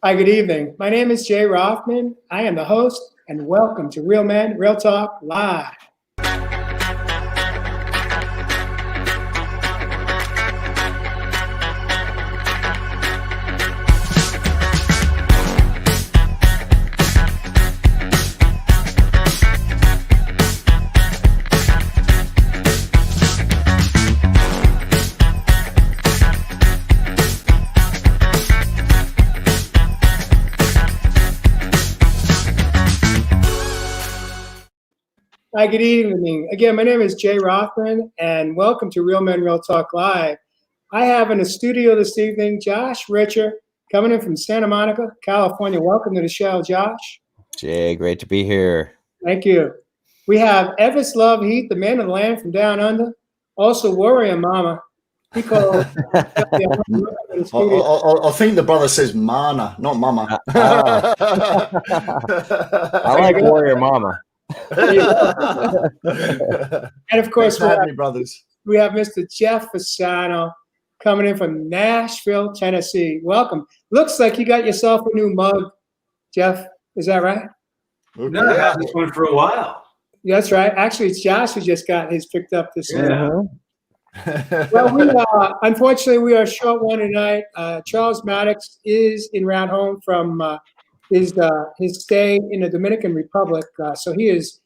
Hi, good evening. My name is Jay Rothman. I am the host, and welcome to Real Men, Real Talk Live. Hi, good evening. Again, my name is Jay Rothman, and welcome to Real Men, Real Talk Live. I have in the studio this evening Josh Richer, coming in from Santa Monica, California. Welcome to the show, Josh. Jay, great to be here. Thank you. We have Evis Love Heath, the man of the land from down under, also Warrior Mama. He called. I think the brother says mana, not mama. I like Warrior Mama. And of course, we have Mr. Jeff Fasano coming in from Nashville, Tennessee. Welcome. Looks like you got yourself a new mug, Jeff. Is that right? No, I had this one for a while. That's right. Actually, it's Josh who just got his picked up this week. Well, unfortunately, we are short one tonight. Charles Maddox is en route home from his stay in the Dominican Republic. So he is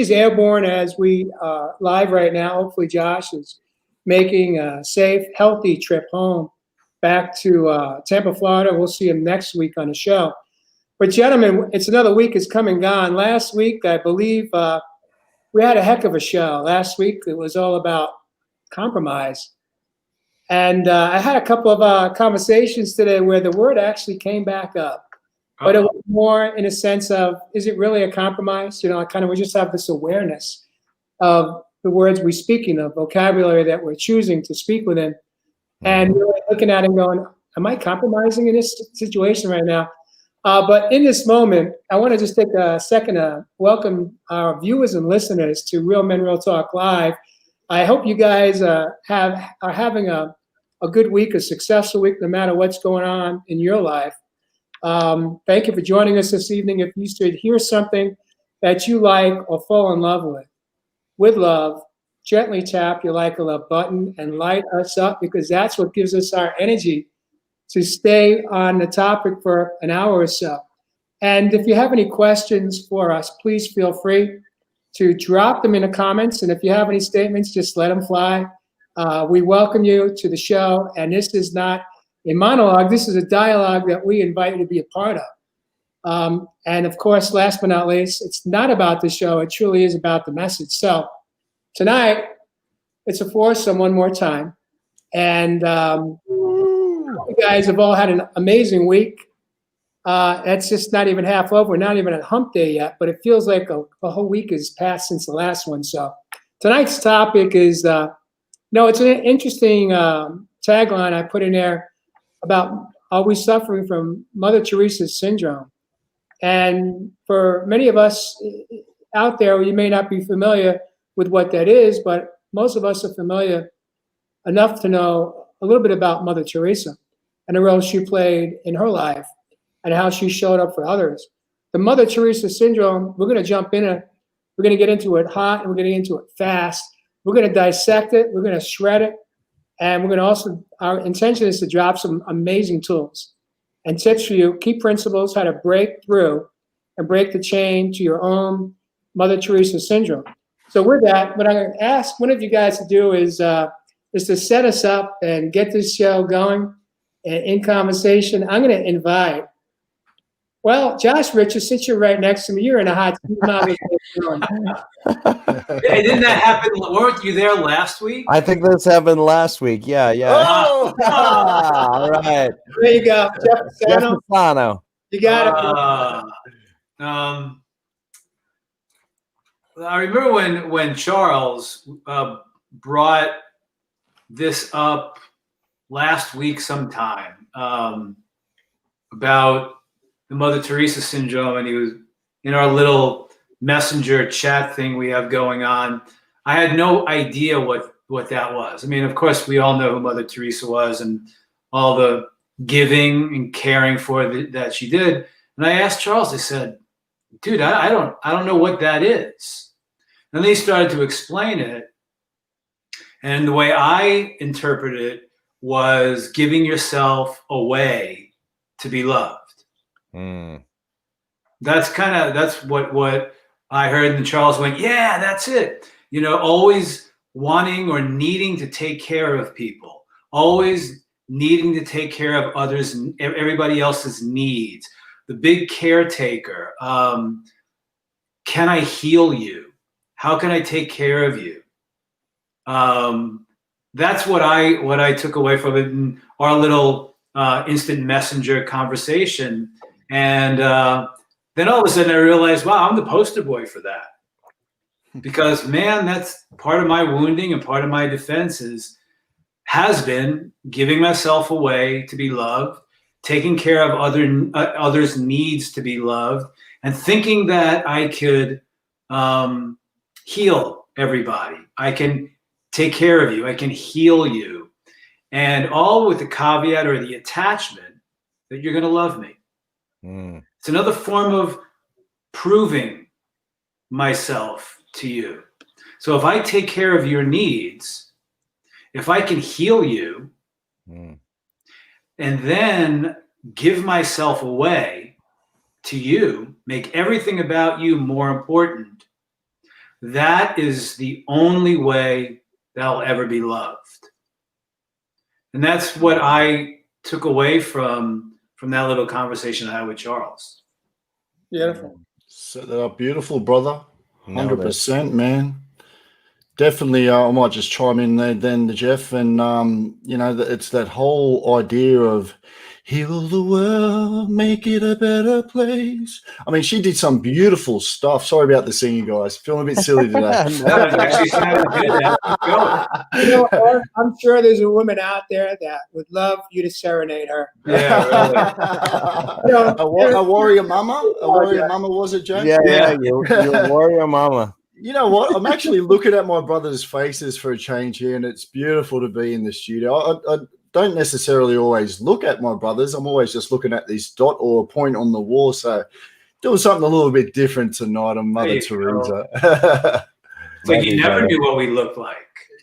airborne as we live right now. Hopefully, Josh is making a safe, healthy trip home back to Tampa, Florida. We'll see him next week on the show. But gentlemen, it's another week is come and gone. Last week, I believe we had a heck of a show. Last week, it was all about compromise. And I had a couple of conversations today where the word actually came back up. But it was more in a sense of, is it really a compromise? We just have this awareness of the words we're speaking of, vocabulary that we're choosing to speak within. And really looking at it and going, am I compromising in this situation right now? But in this moment, I want to just take a second to welcome our viewers and listeners to Real Men, Real Talk Live. I hope you guys are having a good week, a successful week, no matter what's going on in your life. Thank you for joining us this evening. If you should hear something that you like or fall in love with love, gently tap your like a love button and light us up, because that's what gives us our energy to stay on the topic for an hour or so. And if you have any questions for us, please feel free to drop them in the comments. And if you have any statements, just let them fly. We welcome you to the show. And this is not a monologue. This is a dialogue that we invite you to be a part of. And of course, last but not least, it's not about the show. It truly is about the message. So tonight, it's a foursome one more time. And you guys have all had an amazing week. That's just not even half over. We're not even at hump day yet, but it feels like a whole week has passed since the last one. So tonight's topic is, it's an interesting tagline I put in there about, are we suffering from Mother Theresa Syndrome? And for many of us out there, you may not be familiar with what that is, but most of us are familiar enough to know a little bit about Mother Teresa and the role she played in her life and how she showed up for others. The Mother Theresa Syndrome, we're going to jump in it. We're going to get into it hot and we're going to get into it fast. We're going to dissect it. We're going to shred it. And we're going to also, our intention is to drop some amazing tools and tips for you, key principles, how to break through and break the chain to your own Mother Teresa Syndrome. So with that, what I'm going to ask one of you guys to do is to set us up and get this show going in conversation. I'm going to invite, Josh Richards, since you're right next to me, you're in a hot seat. Hey, didn't that happen? Weren't you there last week? I think this happened last week. Yeah. Oh! All right. There you go. Jeff Fasano. You got it. I remember when Charles brought this up last week sometime about the Mother Teresa Syndrome, and he was in our little messenger chat thing we have going on. I had no idea what that was. I mean, of course, we all know who Mother Teresa was and all the giving and caring for that she did. And I asked Charles, I said, dude, I don't know what that is. And then he started to explain it. And the way I interpret it was giving yourself away to be loved. Mm. That's what I heard. And Charles went, yeah, that's it. You know, always wanting or needing to take care of people, always needing to take care of others, everybody else's needs. The big caretaker. Can I heal you? How can I take care of you? That's what I took away from it in our little instant messenger conversation. And then all of a sudden I realized, wow, I'm the poster boy for that. Because man, that's part of my wounding and part of my defense has been giving myself away to be loved, taking care of others' needs to be loved, and thinking that I could heal everybody. I can take care of you. I can heal you. And all with the caveat or the attachment that you're going to love me. Mm. It's another form of proving myself to you. So if I take care of your needs, if I can heal you, and then give myself away to you, make everything about you more important, that is the only way that I'll ever be loved. And that's what I took away from that little conversation I had with Charles. Beautiful. Set that up beautiful, brother. Nailed it. 100%, man. Definitely, I might just chime in there then, Jeff. And, you know, it's that whole idea of heal the world, make it a better place. I mean, she did some beautiful stuff. Sorry about the singing, guys. Feeling a bit silly today. That actually sounded good. Go. You know, I'm sure there's a woman out there that would love you to serenade her. Yeah, really. You know, A warrior mama? A warrior mama, was it, Jack? Yeah, you warrior mama. You know what? I'm actually looking at my brother's faces for a change here, and it's beautiful to be in the studio. I don't necessarily always look at my brothers. I'm always just looking at this dot or a point on the wall. So doing something a little bit different tonight on Mother Theresa. It's like you never knew what we looked like.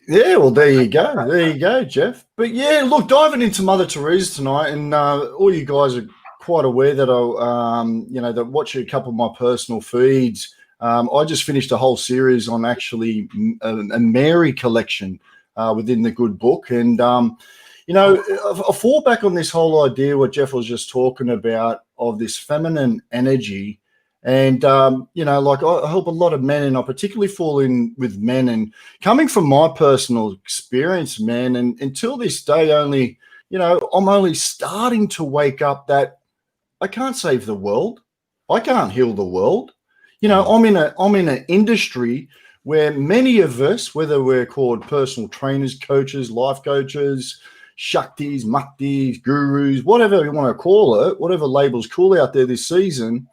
Yeah, well, there you go. There you go, Jeff. But yeah, look, diving into Mother Theresa tonight, and all you guys are quite aware that that watch a couple of my personal feeds. I just finished a whole series on actually a Mary collection within the good book. And, I fall back on this whole idea what Jeff was just talking about of this feminine energy. And, I help a lot of men, and I particularly fall in with men. And coming from my personal experience, man, and until this day only, I'm only starting to wake up that I can't save the world. I can't heal the world. I'm in an industry where many of us, whether we're called personal trainers, coaches, life coaches, shaktis, muktis, gurus, whatever you want to call it, whatever label's cool out there this season,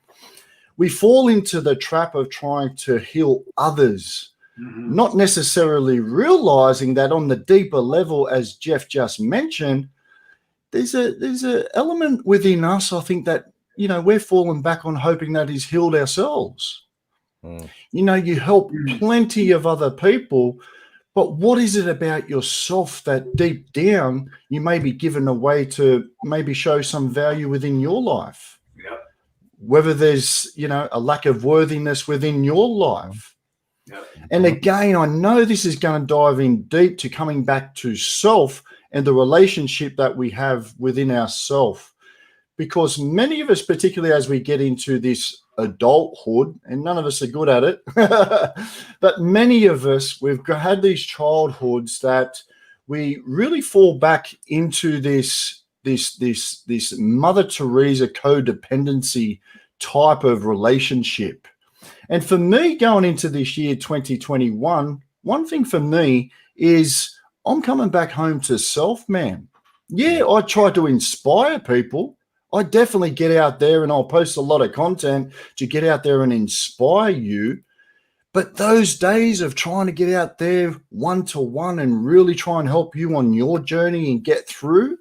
we fall into the trap of trying to heal others, not necessarily realizing that on the deeper level, as Jeff just mentioned, there's a element within us, I think, that we're falling back on hoping that he's healed ourselves. You help plenty of other people, but what is it about yourself that deep down you may be given away to maybe show some value within your life? Yep. Whether there's, a lack of worthiness within your life. Yep. And again, I know this is going to dive in deep to coming back to self and the relationship that we have within ourself. Because many of us, particularly as we get into this adulthood, and none of us are good at it, but many of us, we've had these childhoods that we really fall back into this Mother Teresa codependency type of relationship. And for me, going into this year 2021, one thing for me is I'm coming back home to self, man. Yeah, I try to inspire people. I definitely get out there and I'll post a lot of content to get out there and inspire you. But those days of trying to get out there one-to-one and really try and help you on your journey and get through,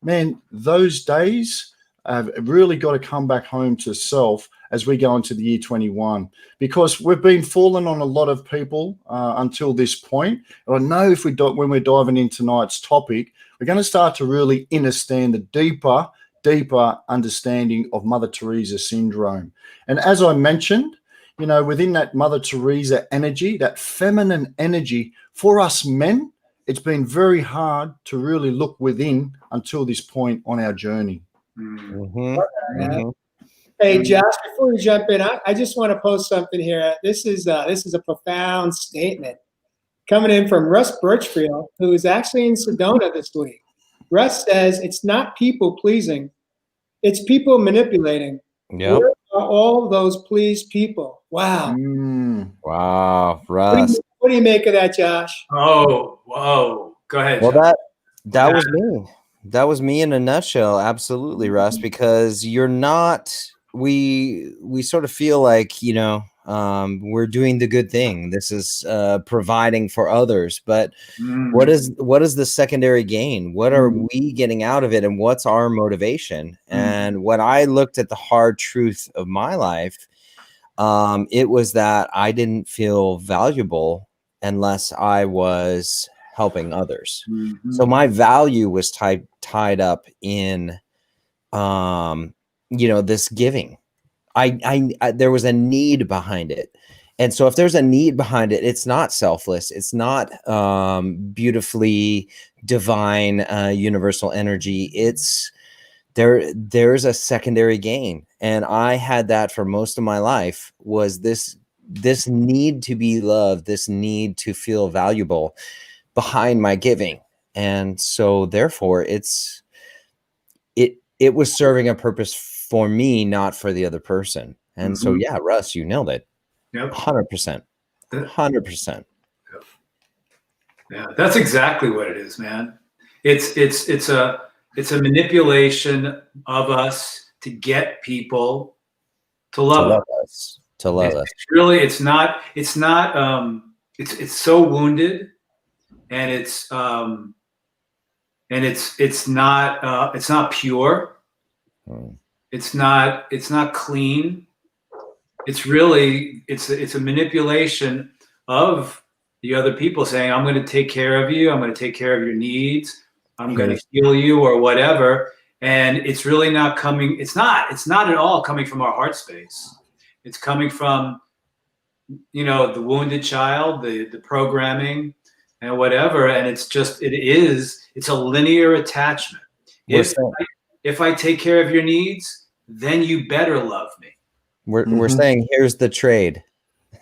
man, those days have really got to come back home to self as we go into the year 21, because we've been falling on a lot of people until this point. And I know if when we're diving into tonight's topic, we're going to start to really understand the deeper understanding of Mother Theresa syndrome. And as I mentioned, you know, within that Mother Teresa energy, that feminine energy, for us men, it's been very hard to really look within until this point on our journey. Mm-hmm. Mm-hmm. Hey, Josh, before we jump in, I just want to post something here. This is a profound statement coming in from Russ Birchfield, who is actually in Sedona this week. Russ says, it's not people pleasing, it's people manipulating. Yep. Where are all those pleased people? Wow. Wow, Russ. What do you make of that, Josh? Oh, whoa. Go ahead, Well, John. that was me. That was me in a nutshell. Absolutely, Russ, because you're not, we sort of feel like, you know, we're doing the good thing. This is providing for others. But what is the secondary gain? What are we getting out of it? And what's our motivation? And when I looked at the hard truth of my life, it was that I didn't feel valuable unless I was helping others. So my value was tied up in, you know, this giving. I there was a need behind it. And so if there's a need behind it, it's not selfless. It's not beautifully divine, universal energy. It's there's a secondary gain. And I had that for most of my life, was this need to be loved, this need to feel valuable behind my giving. And so therefore it was serving a purpose for me, not for the other person. And so, yeah, Russ, you nailed it. Yep. 100%. 100%. Yeah, that's exactly what it is, man. It's a manipulation of us to get people to love us. To love us. It's really, it's so wounded, and it's not pure. It's not clean. It's really, it's a manipulation of the other people saying, I'm going to take care of you. I'm going to take care of your needs. I'm going to heal you or whatever. And it's really not coming. It's not at all coming from our heart space. It's coming from, you know, the wounded child, the programming and whatever. And it's a linear attachment. If I take care of your needs, then you better love me. We're saying, here's the trade.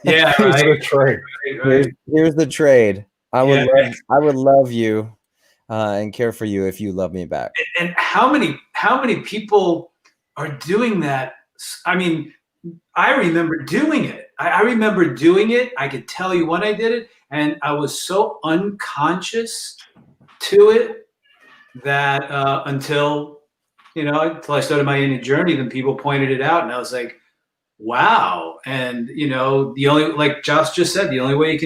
Yeah, here's the trade. Right. Here's the trade. I would love you and care for you if you love me back. And how many people are doing that? I mean, I remember doing it. I remember doing it. I could tell you when I did it, and I was so unconscious to it that until I started my inner journey, then people pointed it out, and I was like, wow. And you know, the only, like Josh just said, the only way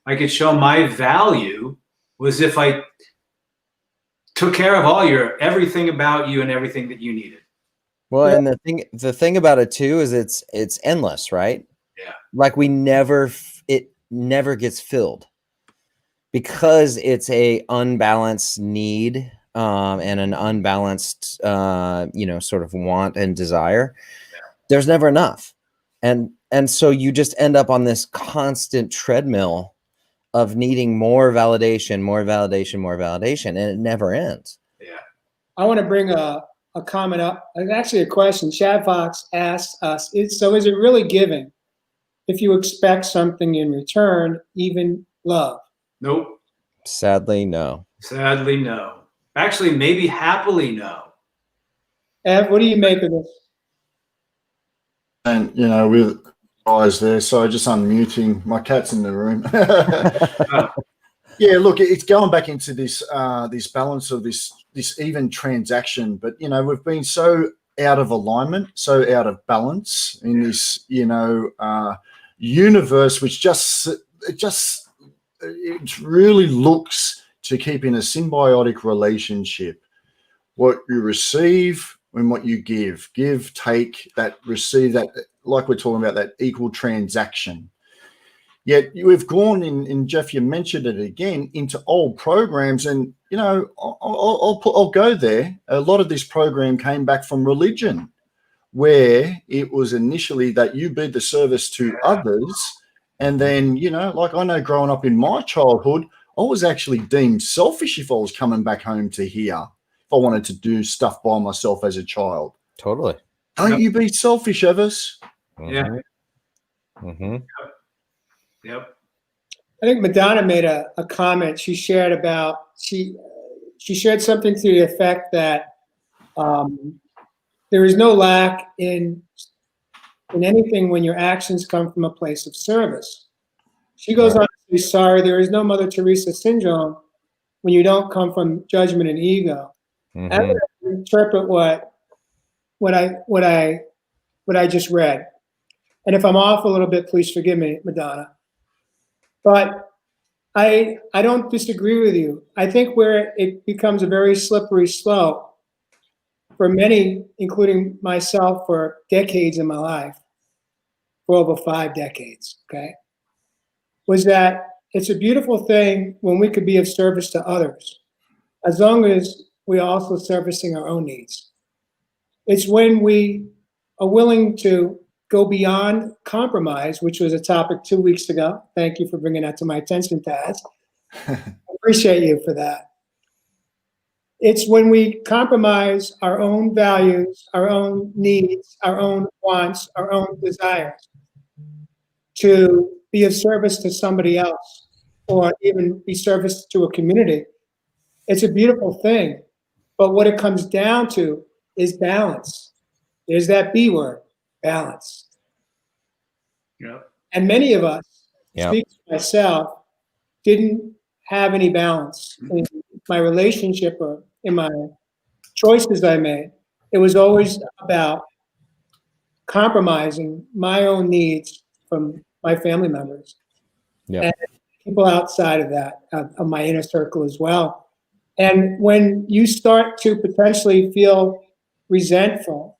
I could show my value was if I took care of everything about you and everything that you needed. Well, and the thing about it too is it's endless, right? Yeah. Like it never gets filled because it's a unbalanced need and an unbalanced sort of want and desire. Yeah. There's never enough. And so you just end up on this constant treadmill of needing more validation, and it never ends. Yeah. I want to bring a comment up. Actually, a question. Shad Fox asks us, is it really giving if you expect something in return, even love? Nope. Sadly, no. Sadly, no. Actually, maybe happily, no. Ev, what do you make of this? And, you know, with eyes there, so just unmuting. My cat's in the room. Yeah, look, it's going back into this this balance of this even transaction. But, you know, we've been so out of alignment, so out of balance in this, you know, universe, which it really looks to keep in a symbiotic relationship what you receive and what you give. Give, take, that, receive, that, like we're talking about, that equal transaction. Yet we've gone in Jeff, you mentioned it again, into old programs. And, you know, I'll go there. A lot of this program came back from religion, where it was initially that you be the service to others. And then, you know, like I know growing up in my childhood, I was actually deemed selfish if I was coming back home to here, if I wanted to do stuff by myself as a child. Totally. Don't you be selfish, Evers. Yeah. Mm-hmm. Yep. I think Madonna made a comment. She shared about she shared something to the effect that there is no lack in anything when your actions come from a place of service. She goes on to say, sorry, there is no Mother Theresa Syndrome when you don't come from judgment and ego. Mm-hmm. I'm going to interpret what I just read. And if I'm off a little bit, please forgive me, Madonna. But I don't disagree with you. I think where it becomes a very slippery slope for many, including myself, for decades in my life, for over 5 decades, okay, was that it's a beautiful thing when we could be of service to others, as long as we're also servicing our own needs. It's when we are willing to go beyond compromise, which was a topic 2 weeks ago. Thank you for bringing that to my attention, Taz. I appreciate you for that. It's when we compromise our own values, our own needs, our own wants, our own desires to be of service to somebody else or even be service to a community. It's a beautiful thing. But what it comes down to is balance. There's that B word, balance. Yep. And many of us, Yep. speaking for myself, didn't have any balance in my relationship or in my choices I made. It was always about compromising my own needs from my family members and people outside of that, of my inner circle as well. And when you start to potentially feel resentful,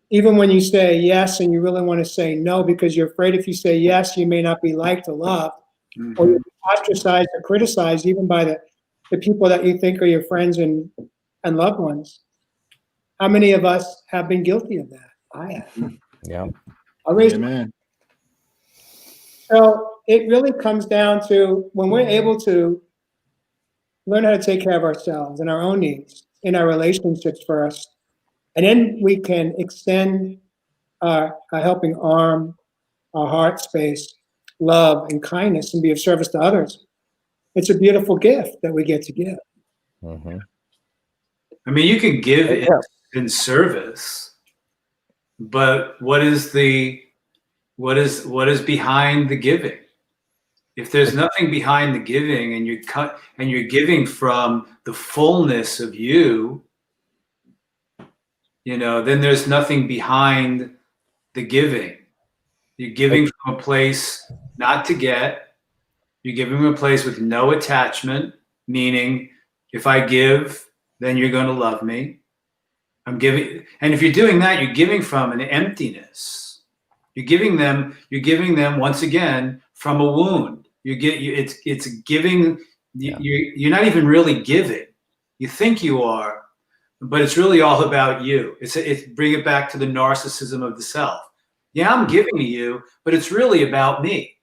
even when you say yes and you really want to say no because you're afraid if you say yes, you may not be liked or loved, or you're ostracized or criticized even by the people that you think are your friends and loved ones. How many of us have been guilty of that? I have. Yeah. Man. So it really comes down to when we're able to learn how to take care of ourselves and our own needs in our relationships first, and then we can extend our helping arm, our heart space, love and kindness, and be of service to others. It's a beautiful gift that we get to give. Mm-hmm. I mean, you can give in service, but what is behind the giving? If there's nothing behind the giving and you're giving from the fullness of you, then there's nothing behind the giving. You're giving from a place not to get. You're giving from a place with no attachment, meaning if I give, then you're going to love me. I'm giving, and if you're doing that, you're giving from an emptiness. You're giving them once again from a wound. It's giving. You're not even really giving. You think you are, but it's really all about you. It's bring it back to the narcissism of the self. Yeah, I'm giving to you, but it's really about me.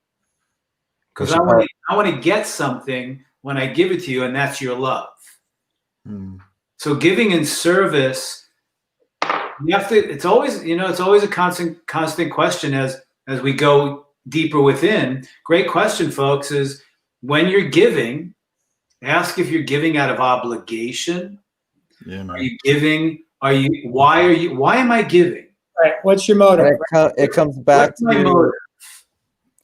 Because I want to get something when I give it to you, and that's your love. So giving in service, you have to. It's always a constant question as we go deeper within. Great question, folks. Is when you're giving, ask if you're giving out of obligation. Yeah, man. Are you giving? Why am I giving? Right. What's your motive? It comes back What's my motive?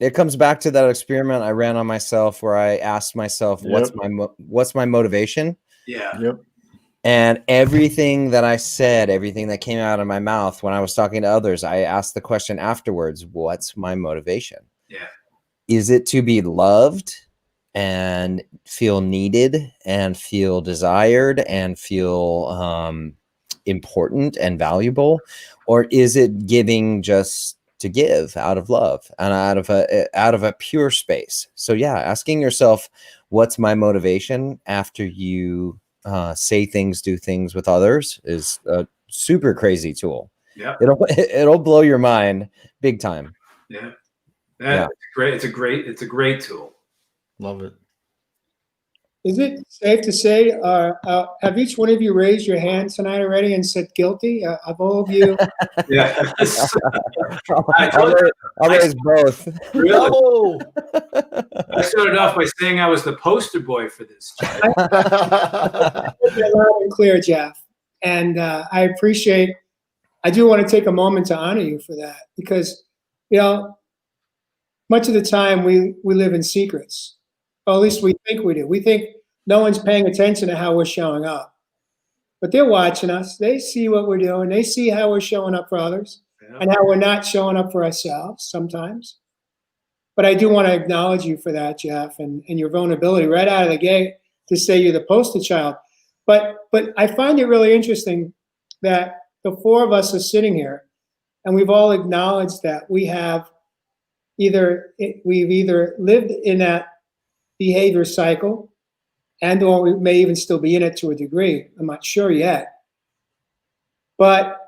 It comes back to that experiment I ran on myself where I asked myself, what's my motivation? Yeah. Yep. And everything that I said, everything that came out of my mouth when I was talking to others, I asked the question afterwards, what's my motivation? Yeah. Is it to be loved? and feel needed and feel desired and feel important and valuable, or is it giving just to give out of love and out of a pure space? So yeah, asking yourself, what's my motivation after you say things, do things with others, is a super crazy tool. Yeah. It'll blow your mind big time. Yeah. Yeah. It's great. It's a great tool. Love it. Is it safe to say, have each one of you raised your hand tonight already and said guilty? Of all of you? Yeah. I'll raise both. Really? Oh. I started off by saying I was the poster boy for this. Loud and clear, Jeff. And I do want to take a moment to honor you for that, because, much of the time we live in secrets. Or at least we think we do. We think no one's paying attention to how we're showing up. But they're watching us. They see what we're doing. They see how we're showing up for others and how we're not showing up for ourselves sometimes. But I do want to acknowledge you for that, Jeff, and your vulnerability right out of the gate to say you're the poster child. But I find it really interesting that the four of us are sitting here and we've all acknowledged that we've either lived in that behavior cycle, and or we may even still be in it to a degree. I'm not sure yet. But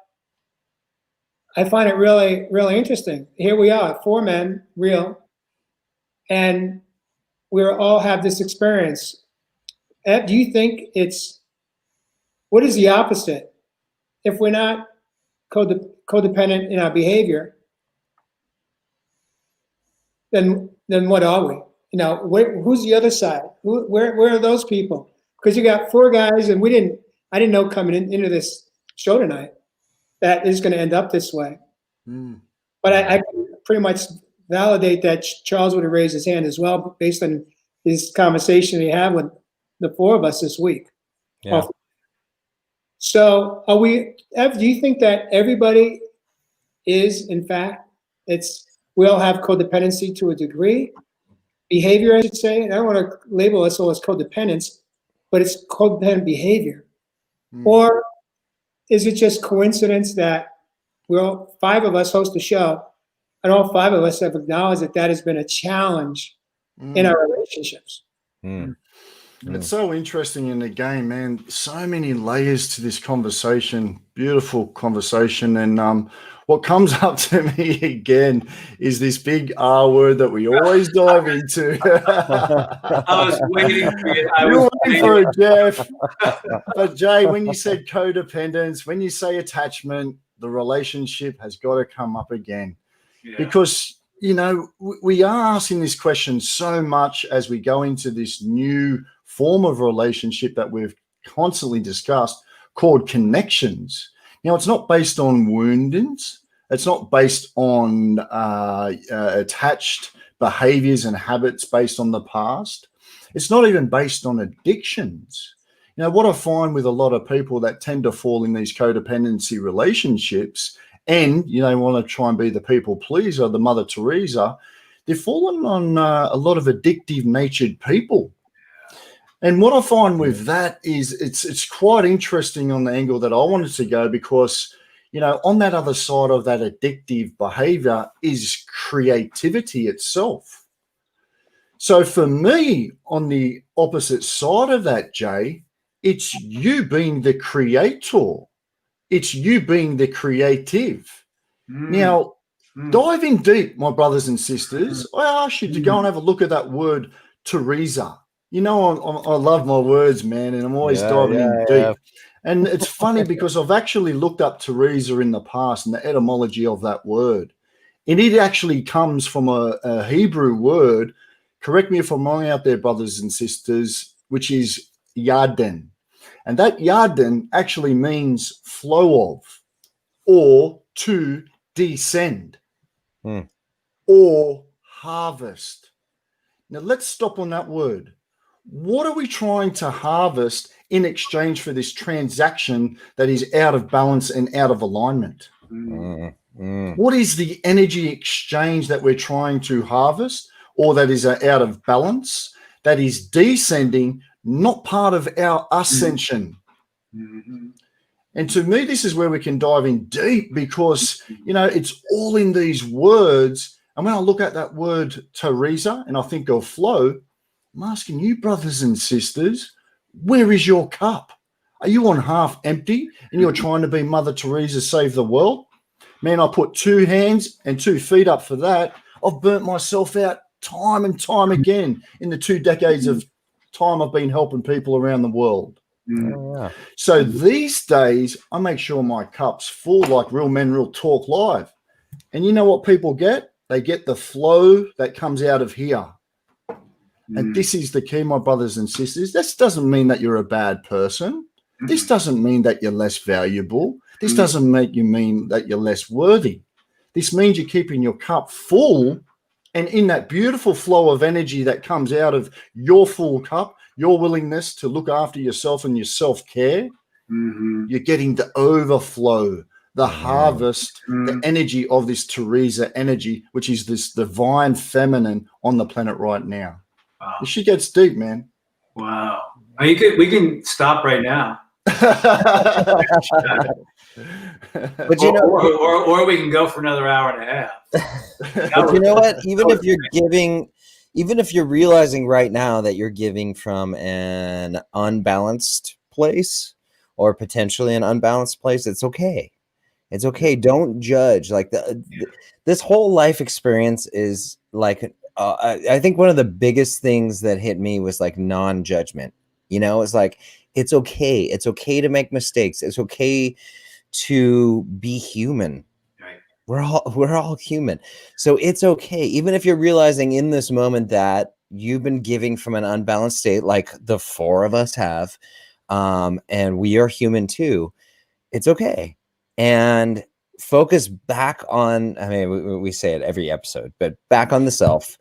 I find it really, really interesting. Here we are, four men, real, and we all have this experience. Ed, do you think what is the opposite? If we're not codependent in our behavior, then what are we? Who's the other side? Where are those people? Because you got four guys, and I didn't know coming into this show tonight that is going to end up this way. But I can pretty much validate that Charles would have raised his hand as well, based on his conversation he had with the four of us this week. Yeah. So Ev, do you think that everybody is, in fact, we all have codependency to a degree? Behavior, I should say. And I don't want to label us all as codependents, but it's codependent behavior. Or is it just coincidence that five of us host a show, and all five of us have acknowledged that has been a challenge in our relationships? It's so interesting in the game, man. So many layers to this conversation. Beautiful conversation. And what comes up to me again is this big R word that we always dive into. I was waiting for it. You're waiting for it, Jeff. But Jay, when you said codependence, when you say attachment, the relationship has got to come up again. Yeah. Because, we are asking this question so much as we go into this new form of relationship that we've constantly discussed, called connections. Now, it's not based on woundings. It's not based on attached behaviors and habits based on the past. It's not even based on addictions. What I find with a lot of people that tend to fall in these codependency relationships and, want to try and be the people pleaser, the Mother Theresa, they've fallen on a lot of addictive natured people. And what I find with that is it's quite interesting on the angle that I wanted to go, because, on that other side of that addictive behavior is creativity itself. So for me, on the opposite side of that, Jay, it's you being the creator. It's you being the creative. Now, diving deep, my brothers and sisters, I ask you to go and have a look at that word, Theresa. I love my words, man, and I'm always diving in deep. Yeah. And it's funny because I've actually looked up Theresa in the past and the etymology of that word. And it actually comes from a Hebrew word, correct me if I'm wrong out there, brothers and sisters, which is yarden. And that yarden actually means flow of, or to descend, or harvest. Now, let's stop on that word. What are we trying to harvest in exchange for this transaction that is out of balance and out of alignment? What is the energy exchange that we're trying to harvest, or that is out of balance, that is descending, not part of our ascension. Mm-hmm. And to me, this is where we can dive in deep, because, it's all in these words. And when I look at that word Theresa and I think of flow, I'm asking you, brothers and sisters, where is your cup? Are you on half empty and you're trying to be Mother Teresa, save the world? Man, I put 2 hands and 2 feet up for that. I've burnt myself out time and time again in the 2 decades of time I've been helping people around the world. Oh, yeah. So these days, I make sure my cup's full, like Real Men Real Talk Live. And you know what people get? They get the flow that comes out of here. And this is the key, my brothers and sisters. This doesn't mean that you're a bad person. This doesn't mean that you're less valuable. This doesn't make you mean that you're less worthy. This means you're keeping your cup full, and in that beautiful flow of energy that comes out of your full cup, your willingness to look after yourself and your self-care, you're getting the overflow, the harvest, the energy of this Teresa energy, which is this divine feminine on the planet right now. Wow. She gets deep, man. Wow. We can stop right now. But or we can go for another hour and a half. But you know what? Even if you're giving, even if you're realizing right now that you're giving from an unbalanced place or potentially an unbalanced place, it's okay. It's okay. Don't judge. Like this whole life experience is like, I think one of the biggest things that hit me was like non-judgment. It's like, it's okay. It's okay to make mistakes. It's okay to be human. Right. We're all human. So it's okay. Even if you're realizing in this moment that you've been giving from an unbalanced state, like the 4 of us have, and we are human too, it's okay. And focus back on, I mean, we say it every episode, but back on the self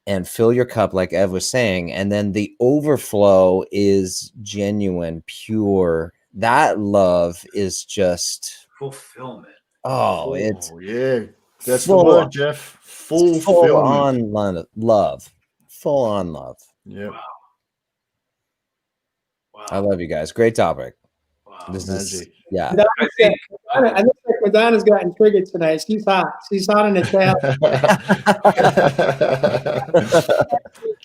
and fill your cup, like Ev was saying. And then the overflow is genuine, pure. That love is just fulfillment. It's yeah. That's the word, Jeff. Fulfillment. Full on love. Full on love. Yeah. Wow. I love you guys. Great topic. Wow. This Magic. is yeah. I look like Madonna's gotten triggered tonight. She's hot. She's hot in the tail.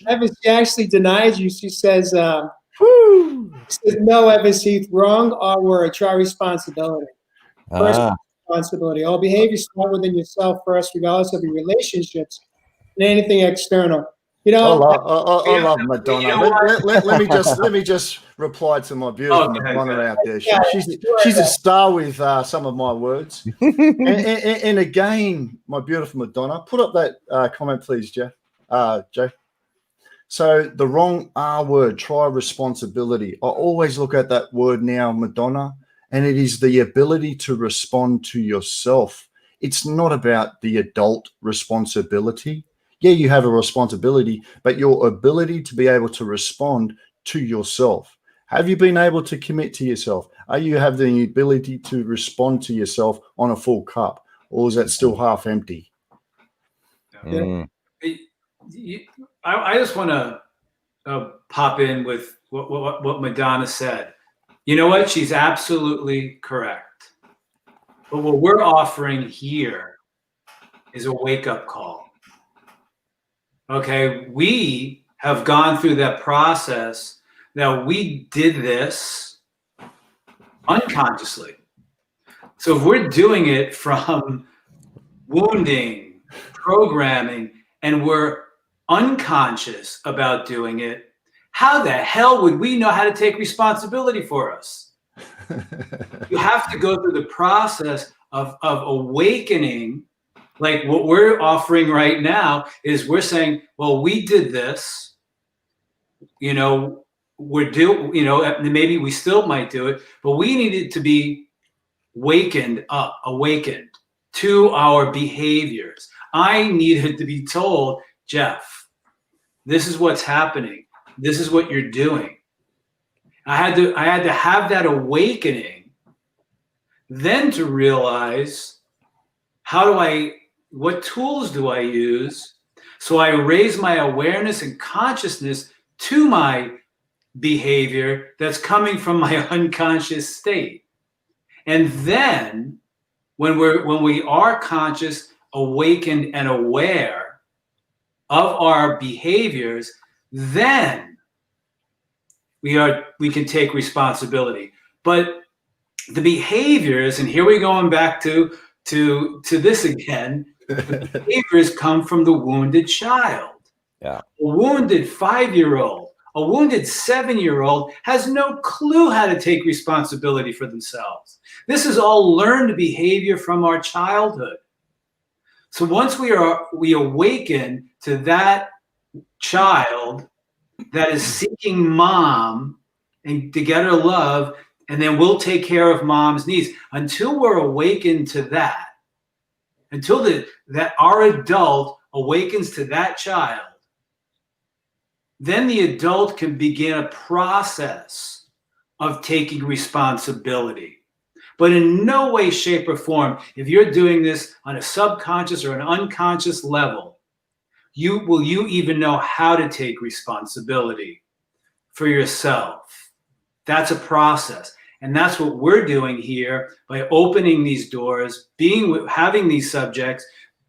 Evans, she actually denies you. She says, no, Evans Heath, wrong R word. Try responsibility. First, responsibility. All behaviors start within yourself first, regardless of your relationships and anything external. I love Madonna. Let me just reply to my beautiful Madonna out there. She's a star with some of my words. and again, my beautiful Madonna, put up that comment, please, Jeff. Jay. So the wrong R word, try responsibility. I always look at that word now, Madonna, and it is the ability to respond to yourself. It's not about the adult responsibility. Yeah, you have a responsibility, but your ability to be able to respond to yourself. Have you been able to commit to yourself? Are you have the ability to respond to yourself on a full cup, or is that still half empty? I just want to pop in with what Madonna said. You know what? She's absolutely correct. But what we're offering here is a wake-up call. Okay, we have gone through that process. Now, we did this unconsciously. So if we're doing it from wounding, programming, and we're unconscious about doing it, how the hell would we know how to take responsibility for us? You have to go through the process of awakening. Like what we're offering right now is we're saying, well, we did this, maybe we still might do it, but we needed to be awakened to our behaviors. I needed to be told, Jeff, this is what's happening. This is what you're doing. I had to have that awakening, then to realize what tools do I use? So I raise my awareness and consciousness to my behavior that's coming from my unconscious state. And then when we are conscious, awakened, and aware of our behaviors, then we can take responsibility. But the behaviors, and here we're going back to this again, the behaviors come from the wounded child. Yeah. A wounded 5-year-old, a wounded 7-year-old has no clue how to take responsibility for themselves. This is all learned behavior from our childhood. So once we awaken to that child that is seeking mom and to get her love, and then we'll take care of mom's needs. Until we're awakened to that, until that our adult awakens to that child, then the adult can begin a process of taking responsibility. But in no way, shape, or form, if you're doing this on a subconscious or an unconscious level, will you even know how to take responsibility for yourself? That's a process. And that's what we're doing here by opening these doors, having these subjects,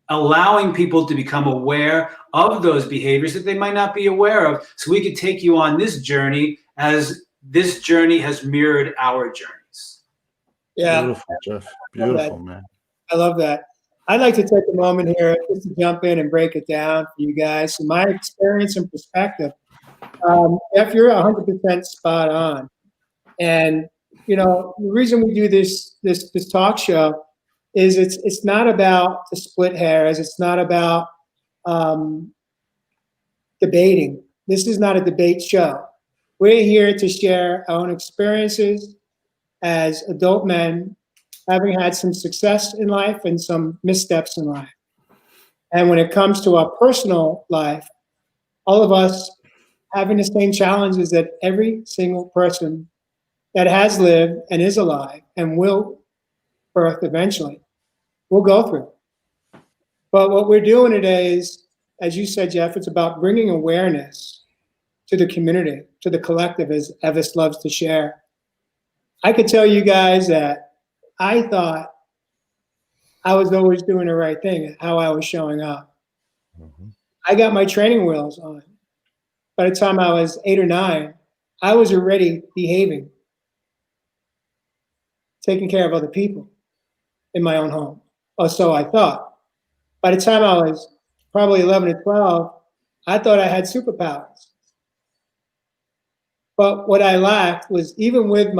allowing people to become aware of those behaviors that they might not be aware of, so we could take you on this journey as this journey has mirrored our journeys. Yeah. Beautiful, Jeff. Beautiful, man. I love that. I'd like to take a moment here just to jump in and break it down for you guys. So my experience and perspective, Jeff, you're 100% spot on. And, you know, the reason we do this talk show is it's not about to split hairs. It's not about debating. This is not a debate show. We're here to share our own experiences as adult men, having had some success in life and some missteps in life. And when it comes to our personal life, all of us having the same challenges that every single person that has lived and is alive and will birth eventually will go through. But what we're doing today is, as you said, Jeff, it's about bringing awareness to the community, to the collective, as Evis loves to share. I could tell you guys that I thought I was always doing the right thing, how I was showing up. Mm-hmm. I got my training wheels on. By the time I was 8 or 9, I was already behaving, taking care of other people in my own home, or so I thought. By the time I was probably 11 or 12, I thought I had superpowers. But what I lacked was, even with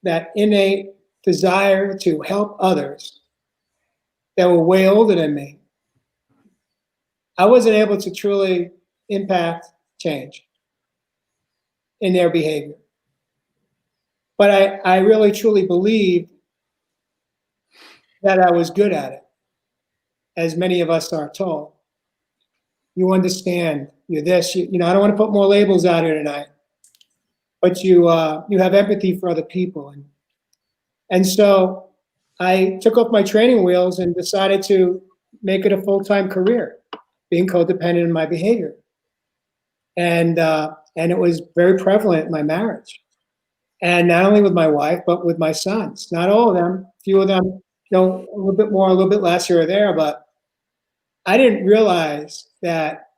that innate desire to help others that were way older than me, I wasn't able to truly impact change in their behavior. But I really truly believed that I was good at it, as many of us are told. You understand, you're this, you know, I don't want to put more labels out here tonight, but you have empathy for other people. And so I took off my training wheels and decided to make it a full-time career, being codependent in my behavior. And it was very prevalent in my marriage. And not only with my wife, but with my sons. Not all of them, a few of them, you know, a little bit more, a little bit less here or there, but I didn't realize that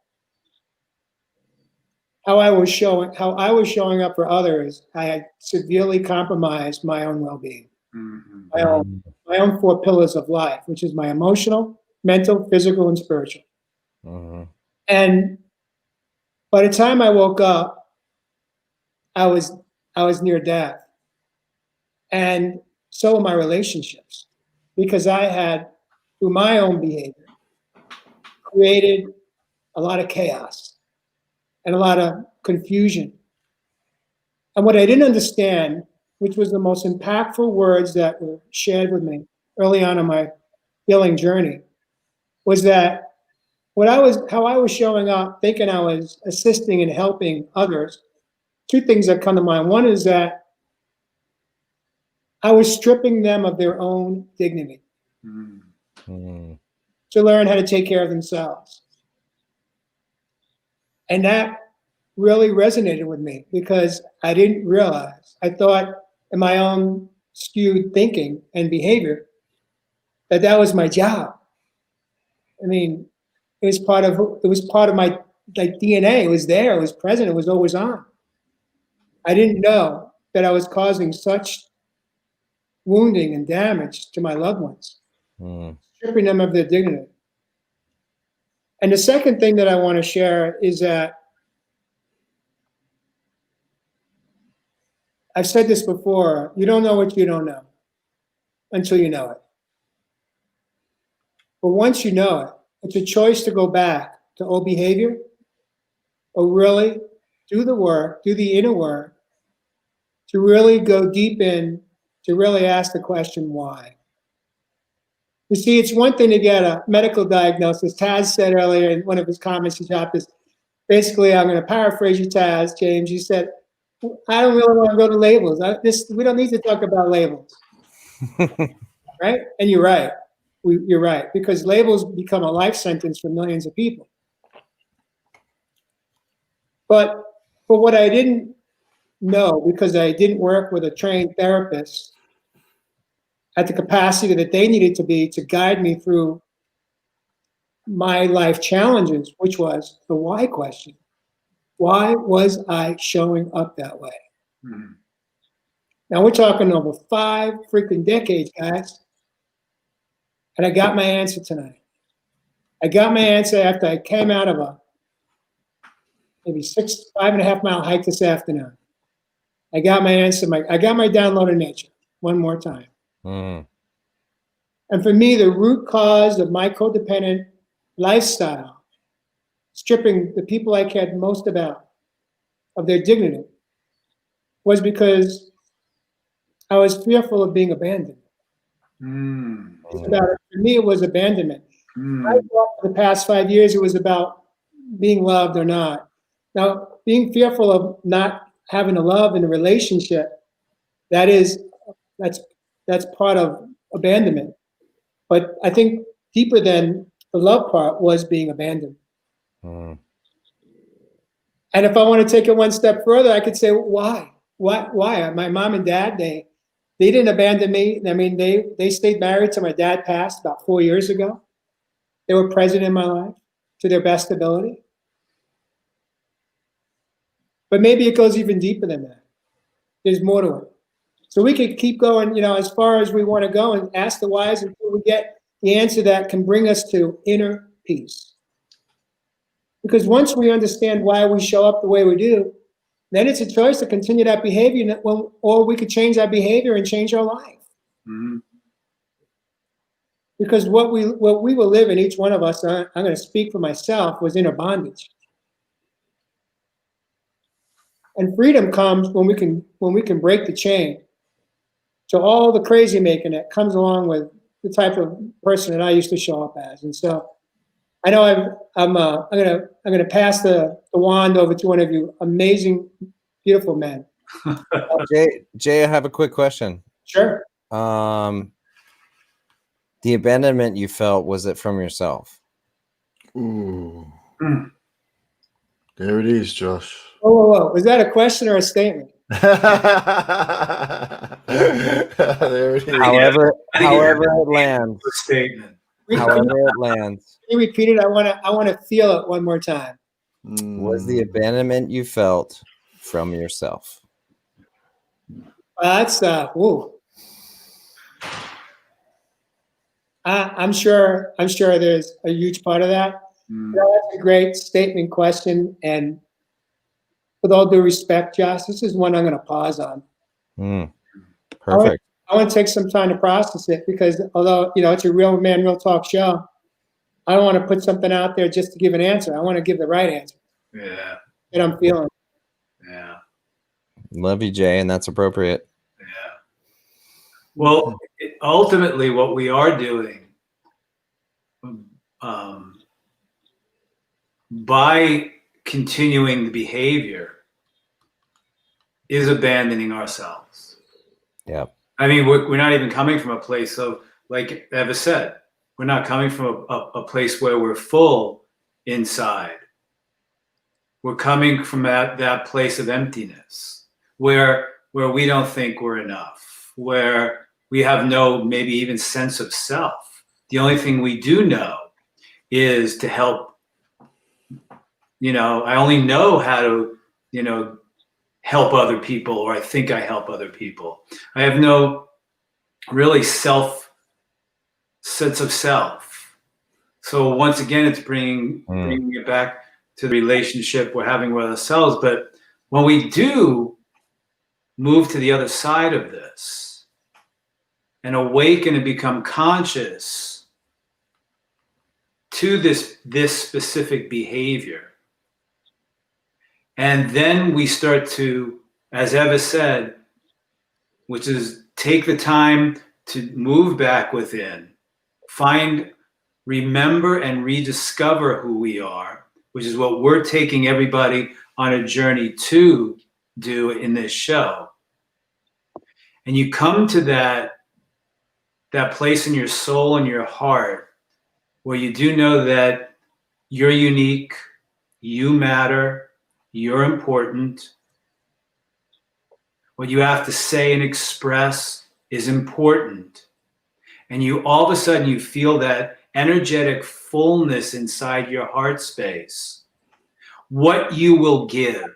how I was showing up for others, I had severely compromised my own well-being. Mm-hmm. My own 4 pillars of life, which is my emotional, mental, physical, and spiritual. Mm-hmm. And by the time I woke up, I was near death. And so were my relationships, because I had, through my own behavior, created a lot of chaos and a lot of confusion. And what I didn't understand, which was the most impactful words that were shared with me early on in my healing journey, was that how I was showing up, thinking I was assisting and helping others. 2 things that come to mind. One is that I was stripping them of their own dignity Mm-hmm. to learn how to take care of themselves. And that really resonated with me because I didn't realize, I thought in my own skewed thinking and behavior that was my job. I mean, it was part of my like DNA. It was there, it was present, it was always on. I didn't know that I was causing such wounding and damage to my loved ones, stripping them of their dignity. And the second thing that I want to share is that I've said this before, you don't know what you don't know until you know it. But once you know it, it's a choice to go back to old behavior or really do the work, do the inner work, to really go deep in, to really ask the question, why? You see, it's one thing to get a medical diagnosis. Taz said earlier in one of his comments, he dropped this. Basically, I'm going to paraphrase you, Taz, James. You said, I don't really want to go to labels. We don't need to talk about labels. Right? And you're right. You're right. Because labels become a life sentence for millions of people. But for what I didn't know, because I didn't work with a trained therapist at the capacity that they needed to be to guide me through my life challenges, which was the why question. Why was I showing up that way? Mm-hmm. Now we're talking over 5 freaking decades, guys. And I got my answer tonight. I got my answer after I came out of a maybe 5.5 mile hike this afternoon. I got my answer. I got my download of nature one more time. Mm. And for me, the root cause of my codependent lifestyle, stripping the people I cared most about of their dignity, was because I was fearful of being abandoned. Mm. For me, it was abandonment. I thought for the past 5 years it was about being loved or not. Now, being fearful of not having a love in a relationship, that's part of abandonment. But I think deeper than the love part was being abandoned. Mm. And if I want to take it one step further, I could say, why? Why? My mom and dad, they didn't abandon me. I mean, they stayed married till my dad passed about 4 years ago. They were present in my life to their best ability. But maybe it goes even deeper than that. There's more to it. So we could keep going, as far as we want to go and ask the whys until we get the answer that can bring us to inner peace. Because once we understand why we show up the way we do, then it's a choice to continue that behavior, or we could change our behavior and change our life. Mm-hmm. Because what we were living, each one of us, I'm going to speak for myself, was inner bondage. And freedom comes when we can break the chain to all the crazy making that comes along with the type of person that I used to show up as. And so I know I'm gonna pass the wand over to one of you amazing, beautiful men. Jay, I have a quick question. Sure. The abandonment you felt, was it from yourself? Ooh. Mm. There it is, Josh. Whoa. Was that a question or a statement? There it is. However it lands. A statement. However it lands. Can you repeat it? I want to feel it one more time. Was the abandonment you felt from yourself? That's I'm sure there's a huge part of that. That's a great statement question, and with all due respect, Josh, this is one I'm going to pause on. Perfect. I want to take some time to process it, because although it's a real man, real talk show, I don't want to put something out there just to give an answer. I want to give the right answer. Yeah. That I'm feeling. Yeah. Love you, Jay, and that's appropriate. Yeah. Well, ultimately, what we are doing by continuing the behavior is abandoning ourselves. Yeah. I mean, we're not even coming from a place of, like Eva said, we're not coming from a place where we're full inside. we're coming from that place of emptiness where we don't think we're enough, where we have no maybe even sense of self. The only thing we do know is to help. I only know how to, help other people, or I think I help other people. I have no really sense of self. So once again, it's bringing it back to the relationship we're having with ourselves. But when we do move to the other side of this and awaken and become conscious to this specific behavior, and then we start to, as Eva said, which is take the time to move back within, remember and rediscover who we are, which is what we're taking everybody on a journey to do in this show. And you come to that place in your soul and your heart where you do know that you're unique, you matter, you're important. What you have to say and express is important. And you all of a sudden you feel that energetic fullness inside your heart space. What you will give